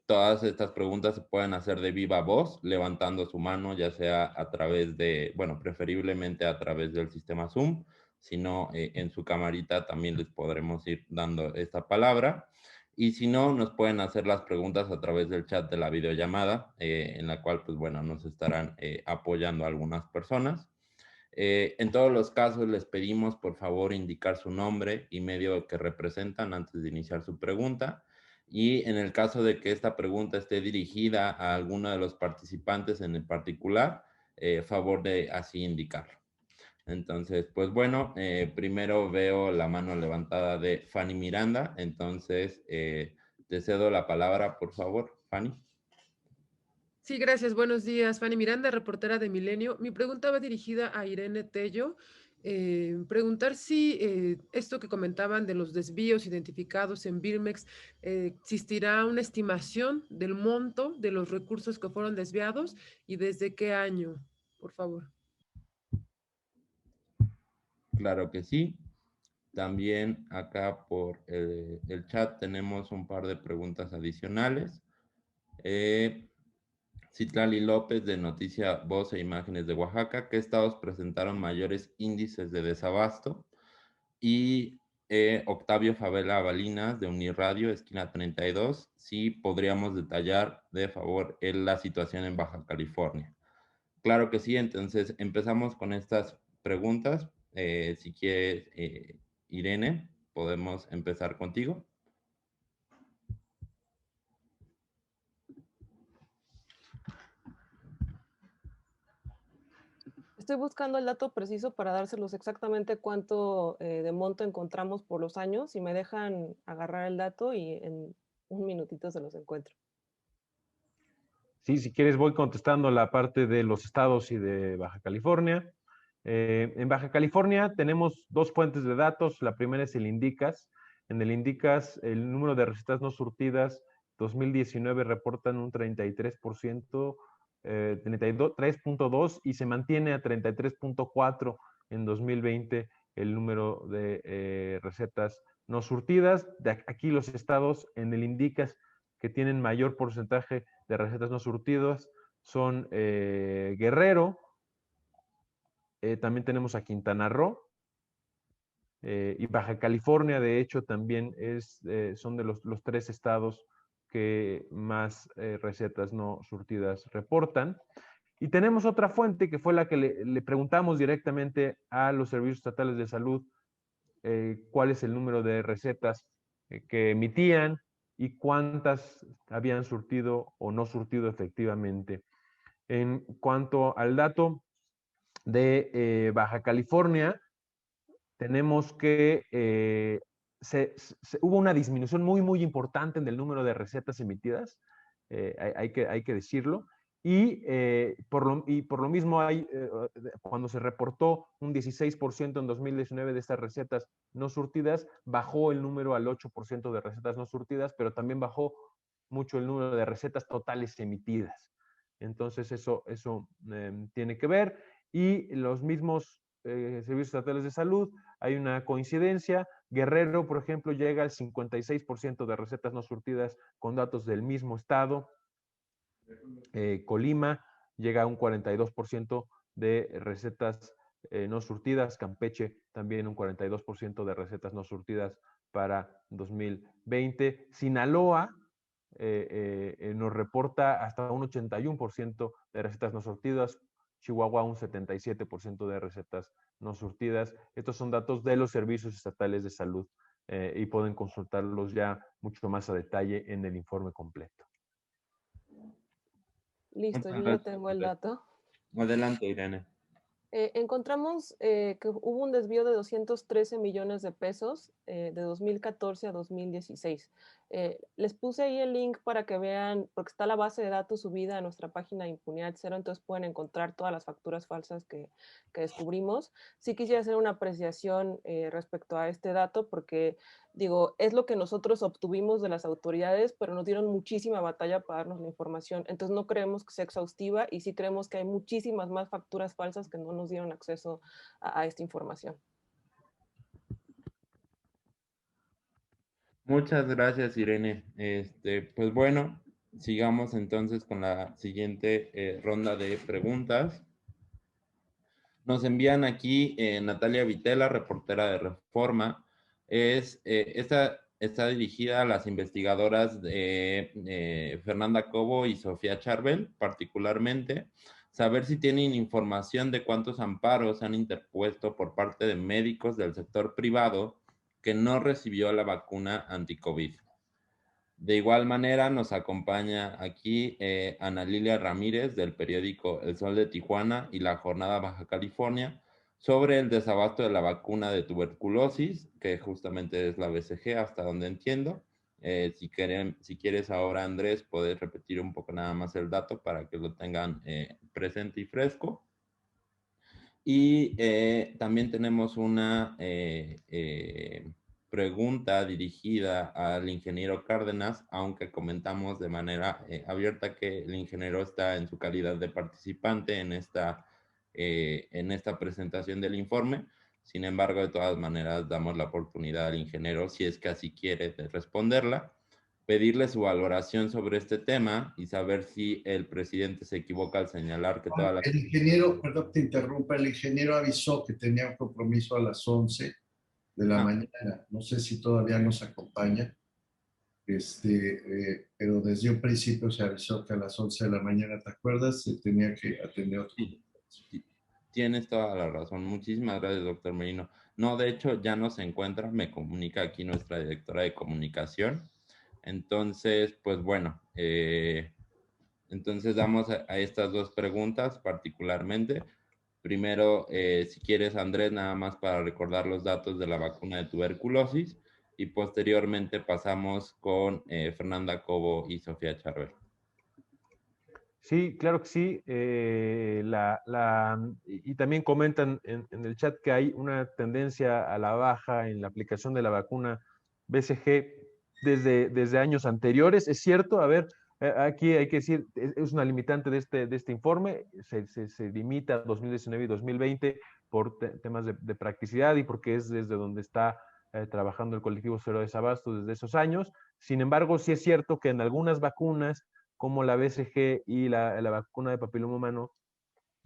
Todas estas preguntas se pueden hacer de viva voz, levantando su mano, ya sea a través de, bueno, preferiblemente a través del sistema Zoom, si no, en su camarita también les podremos ir dando esta palabra. Y si no, nos pueden hacer las preguntas a través del chat de la videollamada, en la cual, pues bueno, nos estarán apoyando algunas personas. En todos los casos les pedimos por favor indicar su nombre y medio que representan antes de iniciar su pregunta. Y en el caso de que esta pregunta esté dirigida a alguno de los participantes en el particular, favor de así indicarlo. Entonces, pues bueno, primero veo la mano levantada de Fanny Miranda. Entonces, te cedo la palabra, por favor, Fanny. Sí, gracias. Buenos días. Fanny Miranda, reportera de Milenio. Mi pregunta va dirigida a Irene Tello. Preguntar si esto que comentaban de los desvíos identificados en Birmex, ¿existirá una estimación del monto de los recursos que fueron desviados y desde qué año? Por favor. Claro que sí. También acá por el chat tenemos un par de preguntas adicionales. Citlali López de Noticia Voz e Imágenes de Oaxaca, ¿qué estados presentaron mayores índices de desabasto? Y Octavio Favela Balinas de Uniradio, esquina 32, sí podríamos detallar de favor la situación en Baja California. Claro que sí, entonces empezamos con estas preguntas. Si quieres, Irene, podemos empezar contigo. Estoy buscando el dato preciso para dárselos exactamente cuánto de monto encontramos por los años. Si me dejan agarrar el dato y en un minutito se los encuentro. Sí, si quieres voy contestando la parte de los estados y de Baja California. En Baja California tenemos 2 fuentes de datos. La primera es el INDICAS. En el INDICAS el número de recetas no surtidas 2019 reportan un 33%, 33.2 y se mantiene a 33.4 en 2020 el número de recetas no surtidas. De aquí los estados en el INDICAS que tienen mayor porcentaje de recetas no surtidas son Guerrero, también tenemos a Quintana Roo, y Baja California, de hecho, también son de los 3 estados que más recetas no surtidas reportan. Y tenemos otra fuente que fue la que le preguntamos directamente a los servicios estatales de salud cuál es el número de recetas que emitían y cuántas habían surtido o no surtido efectivamente. En cuanto al dato de Baja California, tenemos que hubo una disminución muy importante en el número de recetas emitidas, hay que decirlo, y por lo mismo cuando se reportó un 16% en 2019 de estas recetas no surtidas, bajó el número al 8% de recetas no surtidas, pero también bajó mucho el número de recetas totales emitidas. Entonces eso tiene que ver, y los mismos servicios estatales de salud, hay una coincidencia. Guerrero, por ejemplo, llega al 56% de recetas no surtidas con datos del mismo estado. Colima llega a un 42% de recetas no surtidas. Campeche también un 42% de recetas no surtidas para 2020. Sinaloa nos reporta hasta un 81% de recetas no surtidas. Chihuahua un 77% de recetas no surtidas. Estos son datos de los servicios estatales de salud y pueden consultarlos ya mucho más a detalle en el informe completo. Listo, yo ya tengo el dato. Adelante, Irene. Encontramos que hubo un desvío de 213 millones de pesos de 2014 a 2016. Les puse ahí el link para que vean, porque está la base de datos subida a nuestra página de Impunidad Cero, entonces pueden encontrar todas las facturas falsas que descubrimos. Sí quisiera hacer una apreciación respecto a este dato, porque digo, es lo que nosotros obtuvimos de las autoridades, pero nos dieron muchísima batalla para darnos la información. Entonces no creemos que sea exhaustiva y sí creemos que hay muchísimas más facturas falsas que no nos dieron acceso a esta información. Muchas gracias, Irene. Pues bueno, sigamos entonces con la siguiente ronda de preguntas. Nos envían aquí Natalia Vitela, reportera de Reforma. Está dirigida a las investigadoras de Fernanda Cobo y Sofía Charbel, particularmente. Saber si tienen información de cuántos amparos han interpuesto por parte de médicos del sector privado que no recibió la vacuna anti-COVID. De igual manera nos acompaña aquí Ana Lilia Ramírez del periódico El Sol de Tijuana y La Jornada Baja California sobre el desabasto de la vacuna de tuberculosis, que justamente es la BCG, hasta donde entiendo. Si quieres ahora, Andrés, puedes repetir un poco nada más el dato para que lo tengan presente y fresco. Y también tenemos una pregunta dirigida al ingeniero Cárdenas, aunque comentamos de manera abierta que el ingeniero está en su calidad de participante en esta presentación del informe. Sin embargo, de todas maneras, damos la oportunidad al ingeniero, si es que así quiere, de responderla, pedirle su valoración sobre este tema y saber si el presidente se equivoca al señalar que todas las... El ingeniero, perdón que te interrumpa, el ingeniero avisó que tenía un compromiso a las 11 de la mañana. No sé si todavía nos acompaña, pero desde un principio se avisó que a las 11 de la mañana, ¿te acuerdas? Se tenía que atender otro. Sí, tienes toda la razón. Muchísimas gracias, doctor Merino. No, de hecho, ya no se encuentra, me comunica aquí nuestra directora de comunicación. Entonces, pues bueno, entonces damos a estas dos preguntas particularmente. Primero, si quieres, Andrés, nada más para recordar los datos de la vacuna de tuberculosis y posteriormente pasamos con Fernanda Cobo y Sofía Charbel. Sí, claro que sí. Y también comentan en el chat que hay una tendencia a la baja en la aplicación de la vacuna BCG desde años anteriores. Es cierto, a ver, aquí hay que decir, es una limitante de este informe, se limita a 2019 y 2020 por temas de practicidad y porque es desde donde está trabajando el colectivo Cero Desabasto desde esos años. Sin embargo, sí es cierto que en algunas vacunas, como la BCG y la vacuna de papiloma humano,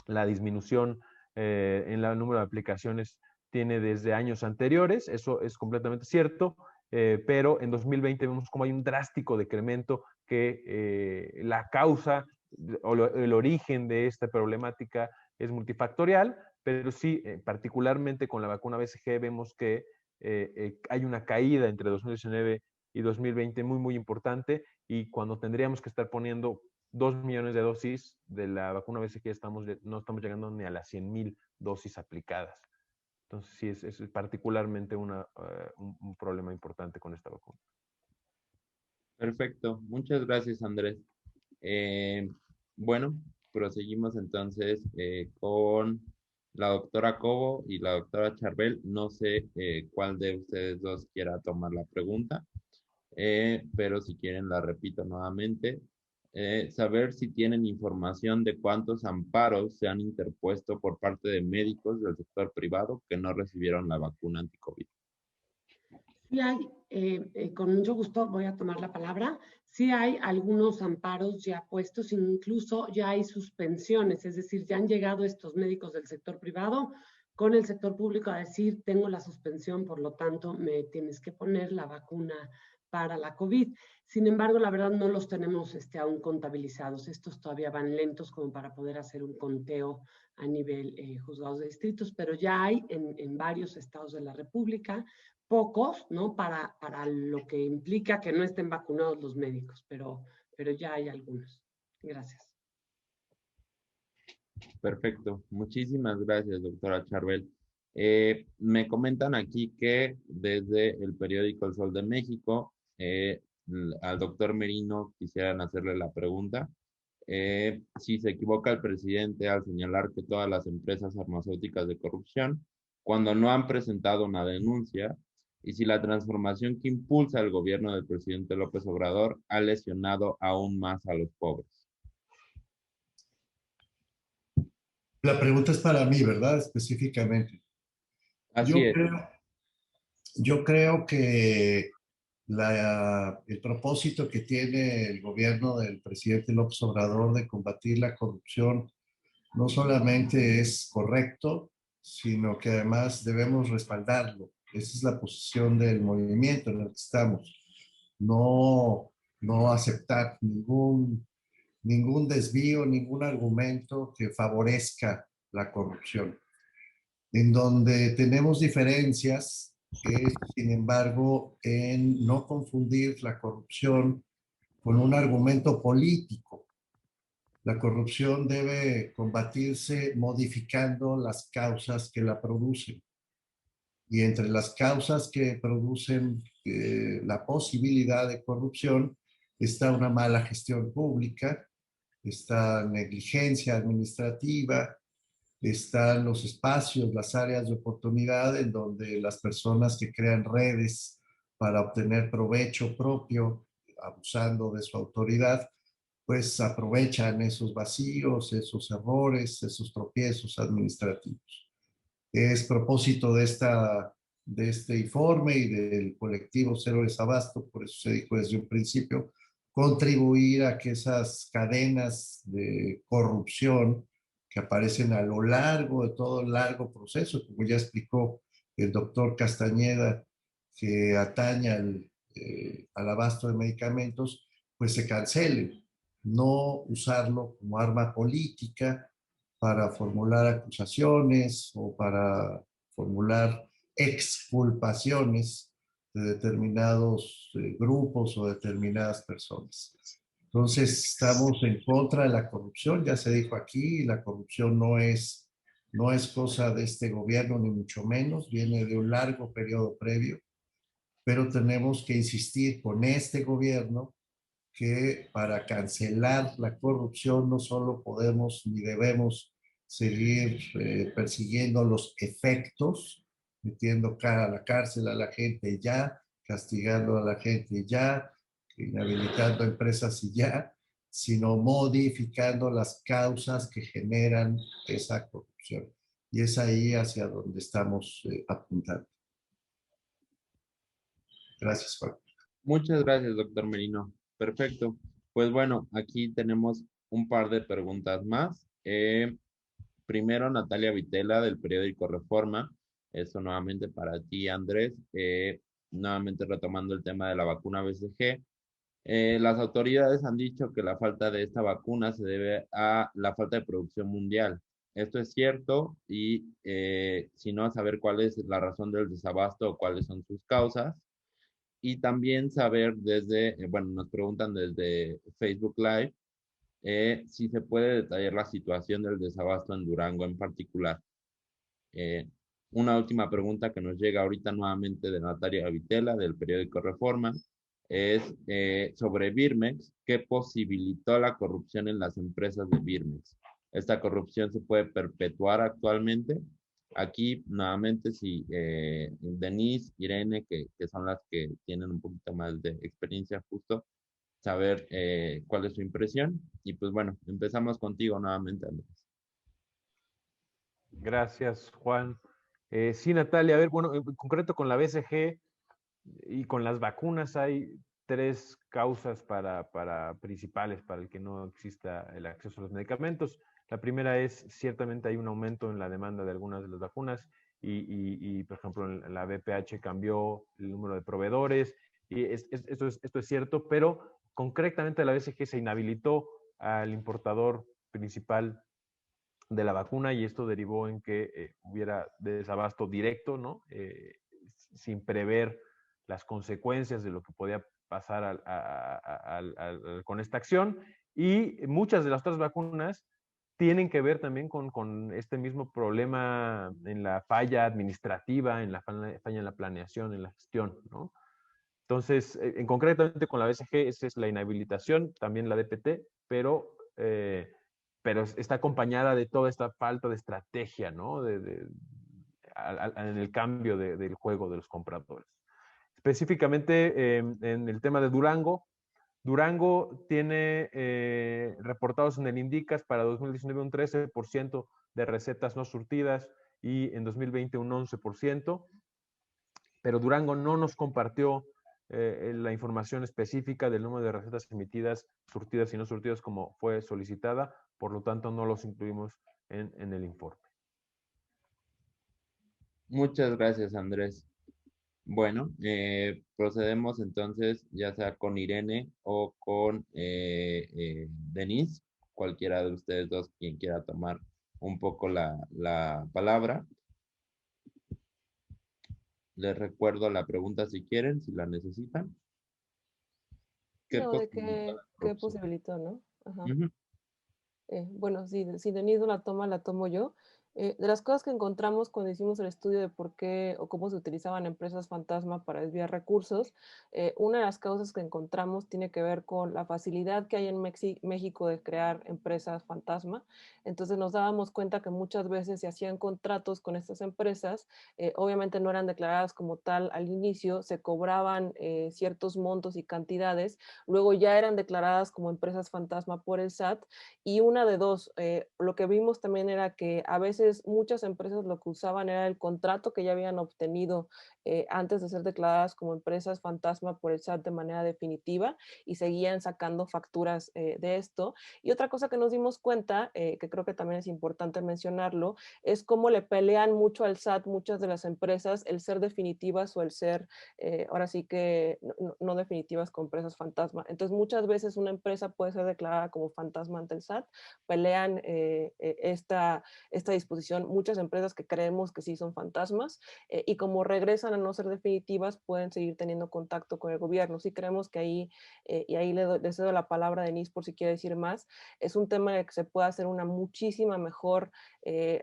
la disminución en el número de aplicaciones tiene desde años anteriores, eso es completamente cierto, pero en 2020 vemos como hay un drástico decremento que la causa o el origen de esta problemática es multifactorial, pero sí, particularmente con la vacuna BCG vemos que hay una caída entre 2019 y 2020 muy importante, y cuando tendríamos que estar poniendo 2 millones de dosis de la vacuna BCG no estamos llegando ni a las 100,000 dosis aplicadas. Entonces, sí, es particularmente un problema importante con esta vacuna. Perfecto. Muchas gracias, Andrés. Bueno, proseguimos entonces con la doctora Cobo y la doctora Charbel. No sé cuál de ustedes dos quiera tomar la pregunta, pero si quieren la repito nuevamente. Saber si tienen información de cuántos amparos se han interpuesto por parte de médicos del sector privado que no recibieron la vacuna anti-COVID. Sí hay, con mucho gusto voy a tomar la palabra. Sí hay algunos amparos ya puestos, incluso ya hay suspensiones, es decir, ya han llegado estos médicos del sector privado con el sector público a decir, tengo la suspensión, por lo tanto, me tienes que poner la vacuna para la COVID. Sin embargo, la verdad no los tenemos aún contabilizados. Estos todavía van lentos como para poder hacer un conteo a nivel juzgados de distritos, pero ya hay en varios estados de la República, pocos, ¿no? Para lo que implica que no estén vacunados los médicos, pero ya hay algunos. Gracias. Perfecto. Muchísimas gracias, doctora Charbel. Me comentan aquí que desde el periódico El Sol de México, al doctor Merino quisieran hacerle la pregunta. Si se equivoca el presidente al señalar que todas las empresas farmacéuticas de corrupción, cuando no han presentado una denuncia, y si la transformación que impulsa el gobierno del presidente López Obrador ha lesionado aún más a los pobres. La pregunta es para mí, ¿verdad? Específicamente. Así es. Yo creo que el propósito que tiene el gobierno del presidente López Obrador de combatir la corrupción no solamente es correcto, sino que además debemos respaldarlo. Esa es la posición del movimiento en el que estamos. No aceptar ningún desvío, ningún argumento que favorezca la corrupción. En donde tenemos diferencias es, sin embargo, en no confundir la corrupción con un argumento político. La corrupción debe combatirse modificando las causas que la producen. Y entre las causas que producen la posibilidad de corrupción está una mala gestión pública, está negligencia administrativa, están los espacios, las áreas de oportunidad en donde las personas que crean redes para obtener provecho propio, abusando de su autoridad, pues aprovechan esos vacíos, esos errores, esos tropiezos administrativos. Es propósito de este informe y del colectivo Cero Desabasto, por eso se dijo desde un principio, contribuir a que esas cadenas de corrupción que aparecen a lo largo de todo el largo proceso, como ya explicó el doctor Castañeda, que atañe al abasto de medicamentos, pues se cancelen. No usarlo como arma política para formular acusaciones o para formular exculpaciones de determinados grupos o determinadas personas. Entonces, estamos en contra de la corrupción, ya se dijo aquí, la corrupción no es cosa de este gobierno, ni mucho menos, viene de un largo periodo previo, pero tenemos que insistir con este gobierno que para cancelar la corrupción no solo podemos ni debemos seguir persiguiendo los efectos, metiendo a la cárcel a la gente ya, castigando a la gente ya, inhabilitando empresas y ya, sino modificando las causas que generan esa corrupción. Y es ahí hacia donde estamos apuntando. Gracias, Juan. Muchas gracias, doctor Merino. Perfecto. Pues bueno, aquí tenemos un par de preguntas más. Primero, Natalia Vitela, del periódico Reforma. Esto nuevamente para ti, Andrés. Nuevamente retomando el tema de la vacuna BCG. Las autoridades han dicho que la falta de esta vacuna se debe a la falta de producción mundial. Esto es cierto y si no, saber cuál es la razón del desabasto o cuáles son sus causas. Y también saber desde, bueno, nos preguntan desde Facebook Live, si se puede detallar la situación del desabasto en Durango en particular. Una última pregunta que nos llega ahorita nuevamente de Natalia Vitela, del periódico Reforma, es sobre Birmex, ¿qué posibilitó la corrupción en las empresas de Birmex? ¿Esta corrupción se puede perpetuar actualmente? Aquí, nuevamente, si Denise, Irene, que son las que tienen un poquito más de experiencia, justo, saber cuál es su impresión. Y pues bueno, empezamos contigo nuevamente, Andrés. Gracias, Juan. Sí, Natalia, a ver, bueno, en concreto con la BCG y con las vacunas hay 3 causas principales para el que no exista el acceso a los medicamentos. La primera es, ciertamente hay un aumento en la demanda de algunas de las vacunas y por ejemplo, en la BPH cambió el número de proveedores y esto es cierto, pero concretamente la BCG se inhabilitó al importador principal de la vacuna y esto derivó en que hubiera desabasto directo, ¿no? Sin prever las consecuencias de lo que podía pasar con esta acción. Y muchas de las otras vacunas tienen que ver también con este mismo problema en la falla administrativa, en la falla en la planeación, en la gestión, ¿no? Entonces, en concretamente con la BCG, esa es la inhabilitación, también la DPT, pero está acompañada de toda esta falta de estrategia, ¿no? En el cambio del juego de los compradores. Específicamente en el tema de Durango, Durango tiene reportados en el INDICAS para 2019 un 13% de recetas no surtidas y en 2020 un 11%, pero Durango no nos compartió la información específica del número de recetas emitidas, surtidas y no surtidas como fue solicitada, por lo tanto no los incluimos en el informe. Muchas gracias, Andrés. Bueno, procedemos entonces ya sea con Irene o con Denise, cualquiera de ustedes dos, quien quiera tomar un poco la palabra. Les recuerdo la pregunta si quieren, si la necesitan. ¿Qué posibilitó, no? Ajá. Uh-huh. Bueno, si Denise la tomo yo. De las cosas que encontramos cuando hicimos el estudio de por qué o cómo se utilizaban empresas fantasma para desviar recursos, una de las causas que encontramos tiene que ver con la facilidad que hay en México de crear empresas fantasma. Entonces nos dábamos cuenta que muchas veces se hacían contratos con estas empresas, obviamente no eran declaradas como tal al inicio, se cobraban ciertos montos y cantidades, luego ya eran declaradas como empresas fantasma por el SAT y una de dos, lo que vimos también era que a veces muchas empresas lo que usaban era el contrato que ya habían obtenido antes de ser declaradas como empresas fantasma por el SAT de manera definitiva y seguían sacando facturas de esto. Y otra cosa que nos dimos cuenta, que creo que también es importante mencionarlo, es cómo le pelean mucho al SAT muchas de las empresas el ser definitivas o el ser, ahora sí que no definitivas con empresas fantasma. Entonces muchas veces una empresa puede ser declarada como fantasma ante el SAT, pelean esta disposición muchas empresas que creemos que sí son fantasmas y como regresan a no ser definitivas pueden seguir teniendo contacto con el gobierno. Sí creemos que ahí, y ahí le cedo la palabra a Denise por si quiere decir más, es un tema en el que se puede hacer una muchísima mejor,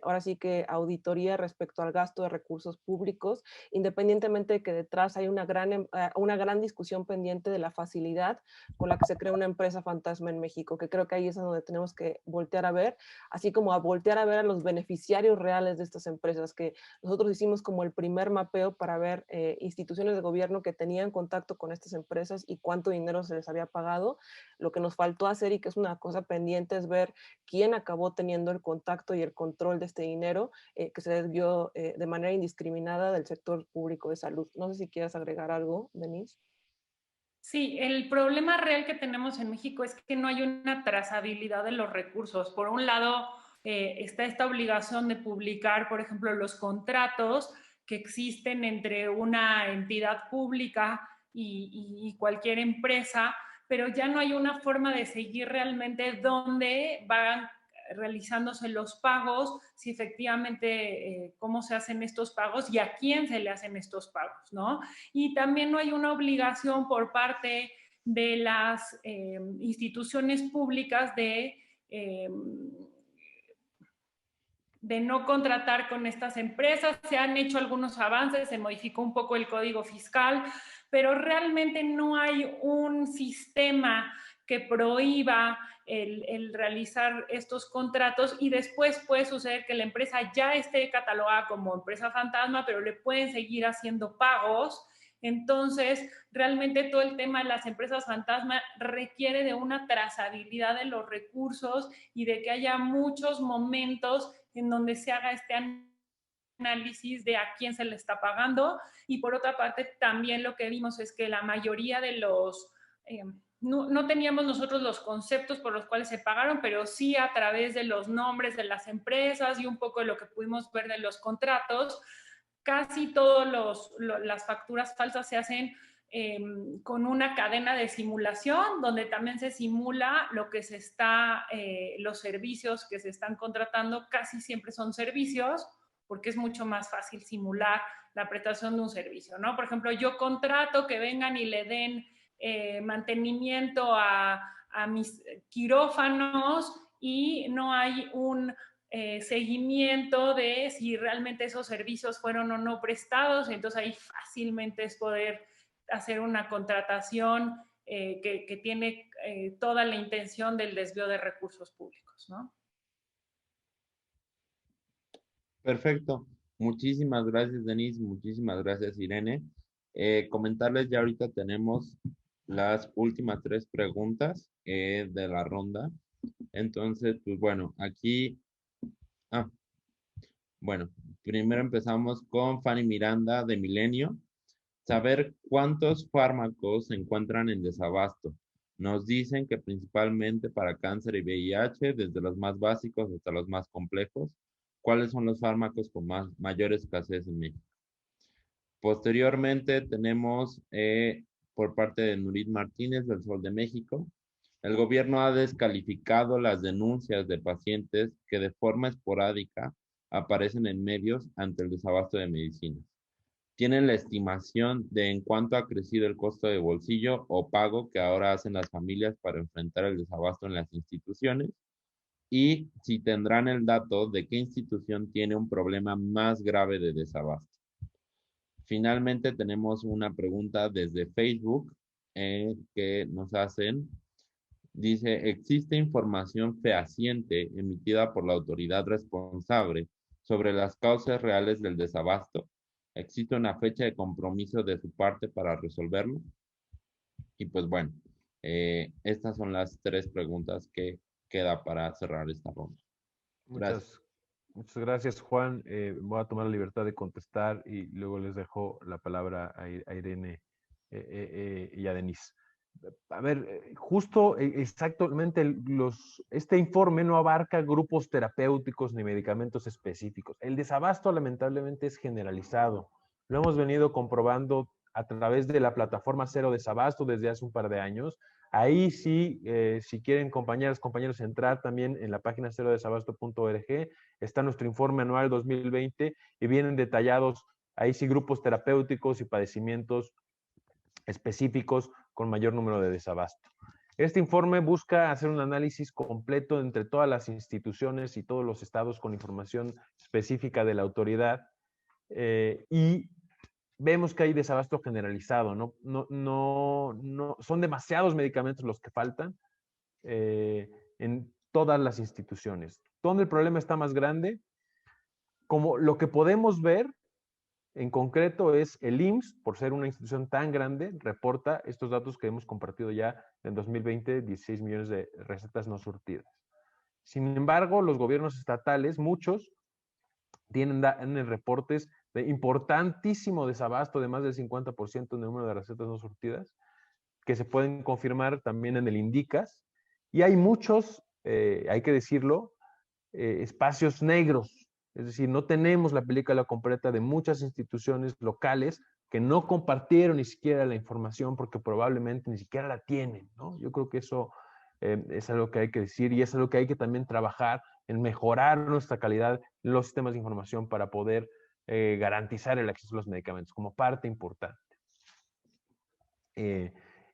ahora sí que auditoría respecto al gasto de recursos públicos, independientemente de que detrás hay una gran discusión pendiente de la facilidad con la que se crea una empresa fantasma en México, que creo que ahí es donde tenemos que voltear a ver, así como a voltear a ver a los beneficiarios reales de estas empresas, que nosotros hicimos como el primer mapeo para ver instituciones de gobierno que tenían contacto con estas empresas y cuánto dinero se les había pagado. Lo que nos faltó hacer y que es una cosa pendiente es ver quién acabó teniendo el contacto y el control de este dinero que se desvió de manera indiscriminada del sector público de salud. No sé si quieres agregar algo, Denise. Sí, el problema real que tenemos en México es que no hay una trazabilidad de los recursos. Por un lado, está esta obligación de publicar, por ejemplo, los contratos que existen entre una entidad pública y cualquier empresa, pero ya no hay una forma de seguir realmente dónde van realizándose los pagos, si efectivamente cómo se hacen estos pagos y a quién se le hacen estos pagos, ¿no? Y también no hay una obligación por parte de las instituciones públicas de no contratar con estas empresas. Se han hecho algunos avances, se modificó un poco el código fiscal, pero realmente no hay un sistema que prohíba el realizar estos contratos, y después puede suceder que la empresa ya esté catalogada como empresa fantasma, pero le pueden seguir haciendo pagos. Entonces, realmente todo el tema de las empresas fantasma requiere de una trazabilidad de los recursos y de que haya muchos momentos en donde se haga este análisis de a quién se le está pagando. Y por otra parte, también lo que vimos es que la mayoría de los... no teníamos nosotros los conceptos por los cuales se pagaron, pero sí a través de los nombres de las empresas y un poco de lo que pudimos ver de los contratos. Casi todas las facturas falsas se hacen con una cadena de simulación, donde también se simula lo que se está, los servicios que se están contratando. Casi siempre son servicios, porque es mucho más fácil simular la prestación de un servicio, ¿no? Por ejemplo, yo contrato que vengan y le den mantenimiento a mis quirófanos, y no hay un seguimiento de si realmente esos servicios fueron o no prestados. Entonces ahí fácilmente es poder hacer una contratación que tiene toda la intención del desvío de recursos públicos, ¿no? Perfecto. Muchísimas gracias, Denise. Muchísimas gracias, Irene. Comentarles, ya ahorita tenemos las últimas 3 preguntas de la ronda. Entonces, pues bueno, aquí... bueno, primero empezamos con Fanny Miranda de Milenio. Saber cuántos fármacos se encuentran en desabasto. Nos dicen que principalmente para cáncer y VIH, desde los más básicos hasta los más complejos. ¿Cuáles son los fármacos con mayor escasez en México? Posteriormente tenemos por parte de Nurit Martínez del Sol de México. El gobierno ha descalificado las denuncias de pacientes que de forma esporádica aparecen en medios ante el desabasto de medicinas. ¿Tienen la estimación de en cuánto ha crecido el costo de bolsillo o pago que ahora hacen las familias para enfrentar el desabasto en las instituciones? Y si tendrán el dato de qué institución tiene un problema más grave de desabasto. Finalmente tenemos una pregunta desde Facebook que nos hacen. Dice, ¿existe información fehaciente emitida por la autoridad responsable sobre las causas reales del desabasto? ¿Existe una fecha de compromiso de su parte para resolverlo? Y pues bueno, estas son las 3 preguntas que queda para cerrar esta ronda. Gracias. Muchas gracias, Juan. Voy a tomar la libertad de contestar y luego les dejo la palabra a Irene y a Denise. A ver, justo exactamente este informe no abarca grupos terapéuticos ni medicamentos específicos. El desabasto lamentablemente es generalizado. Lo hemos venido comprobando a través de la plataforma Cero Desabasto desde hace un par de años. Ahí sí, si quieren compañeros, entrar también en la página cerodesabasto.org, está nuestro informe anual 2020 y vienen detallados ahí sí grupos terapéuticos y padecimientos específicos con mayor número de desabasto. Este informe busca hacer un análisis completo entre todas las instituciones y todos los estados con información específica de la autoridad y vemos que hay desabasto generalizado, no son demasiados medicamentos los que faltan en todas las instituciones. ¿Dónde el problema está más grande? Como lo que podemos ver en concreto es el IMSS, por ser una institución tan grande, reporta estos datos que hemos compartido ya en 2020, 16 millones de recetas no surtidas. Sin embargo, los gobiernos estatales, muchos, tienen reportes de importantísimo desabasto de más del 50% en el número de recetas no surtidas, que se pueden confirmar también en el INDICAS. Y hay muchos, hay que decirlo, espacios negros. Es decir, no tenemos la película completa de muchas instituciones locales que no compartieron ni siquiera la información porque probablemente ni siquiera la tienen, ¿no? Yo creo que eso es algo que hay que decir y es algo que hay que también trabajar en mejorar nuestra calidad en los sistemas de información para poder garantizar el acceso a los medicamentos como parte importante.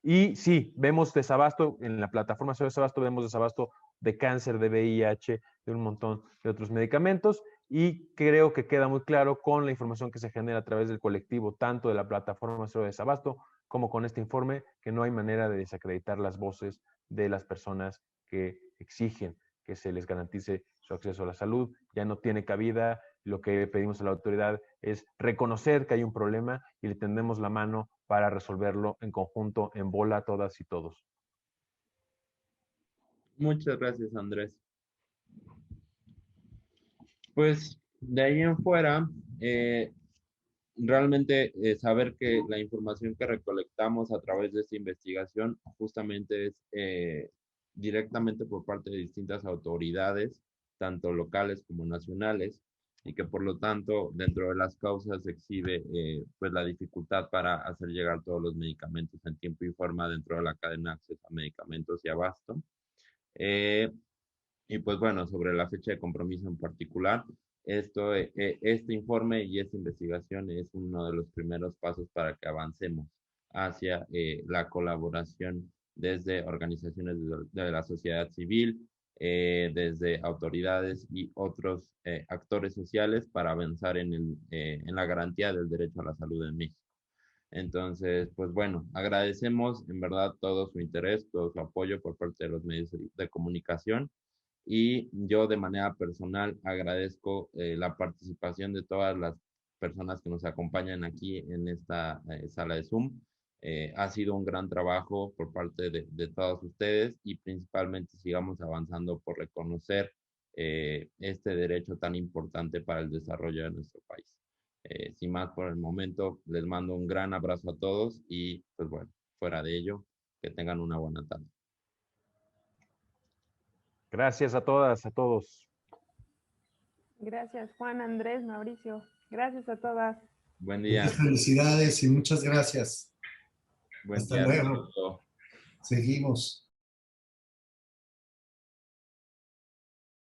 Y sí, vemos desabasto en la plataforma Cero Desabasto, vemos desabasto de cáncer, de VIH, de un montón de otros medicamentos. y creo que queda muy claro con la información que se genera a través del colectivo, tanto de la plataforma Cero Desabasto como con este informe, que no hay manera de desacreditar las voces de las personas que exigen que se les garantice su acceso a la salud. Ya no tiene cabida. Lo que pedimos a la autoridad es reconocer que hay un problema y le tendemos la mano para resolverlo en conjunto, en bola, todas y todos. Muchas gracias, Andrés. Pues de ahí en fuera, realmente saber que la información que recolectamos a través de esta investigación justamente es directamente por parte de distintas autoridades, tanto locales como nacionales, y que por lo tanto dentro de las causas se exhibe pues la dificultad para hacer llegar todos los medicamentos en tiempo y forma dentro de la cadena de acceso a medicamentos y abasto. Y pues bueno, sobre la fecha de compromiso en particular, este informe y esta investigación es uno de los primeros pasos para que avancemos hacia la colaboración desde organizaciones de la sociedad civil, desde autoridades y otros actores sociales para avanzar en la garantía del derecho a la salud en México. Entonces, pues bueno, agradecemos en verdad todo su interés, todo su apoyo por parte de los medios de comunicación. Y yo de manera personal agradezco la participación de todas las personas que nos acompañan aquí en esta sala de Zoom. Ha sido un gran trabajo por parte de todos ustedes y principalmente sigamos avanzando por reconocer este derecho tan importante para el desarrollo de nuestro país. Sin más por el momento, les mando un gran abrazo a todos y pues bueno, fuera de ello, que tengan una buena tarde. Gracias a todas, a todos. Gracias, Juan, Andrés, Mauricio. Gracias a todas. Buen día. Muchas felicidades y muchas gracias. Buen Hasta día. luego. Seguimos.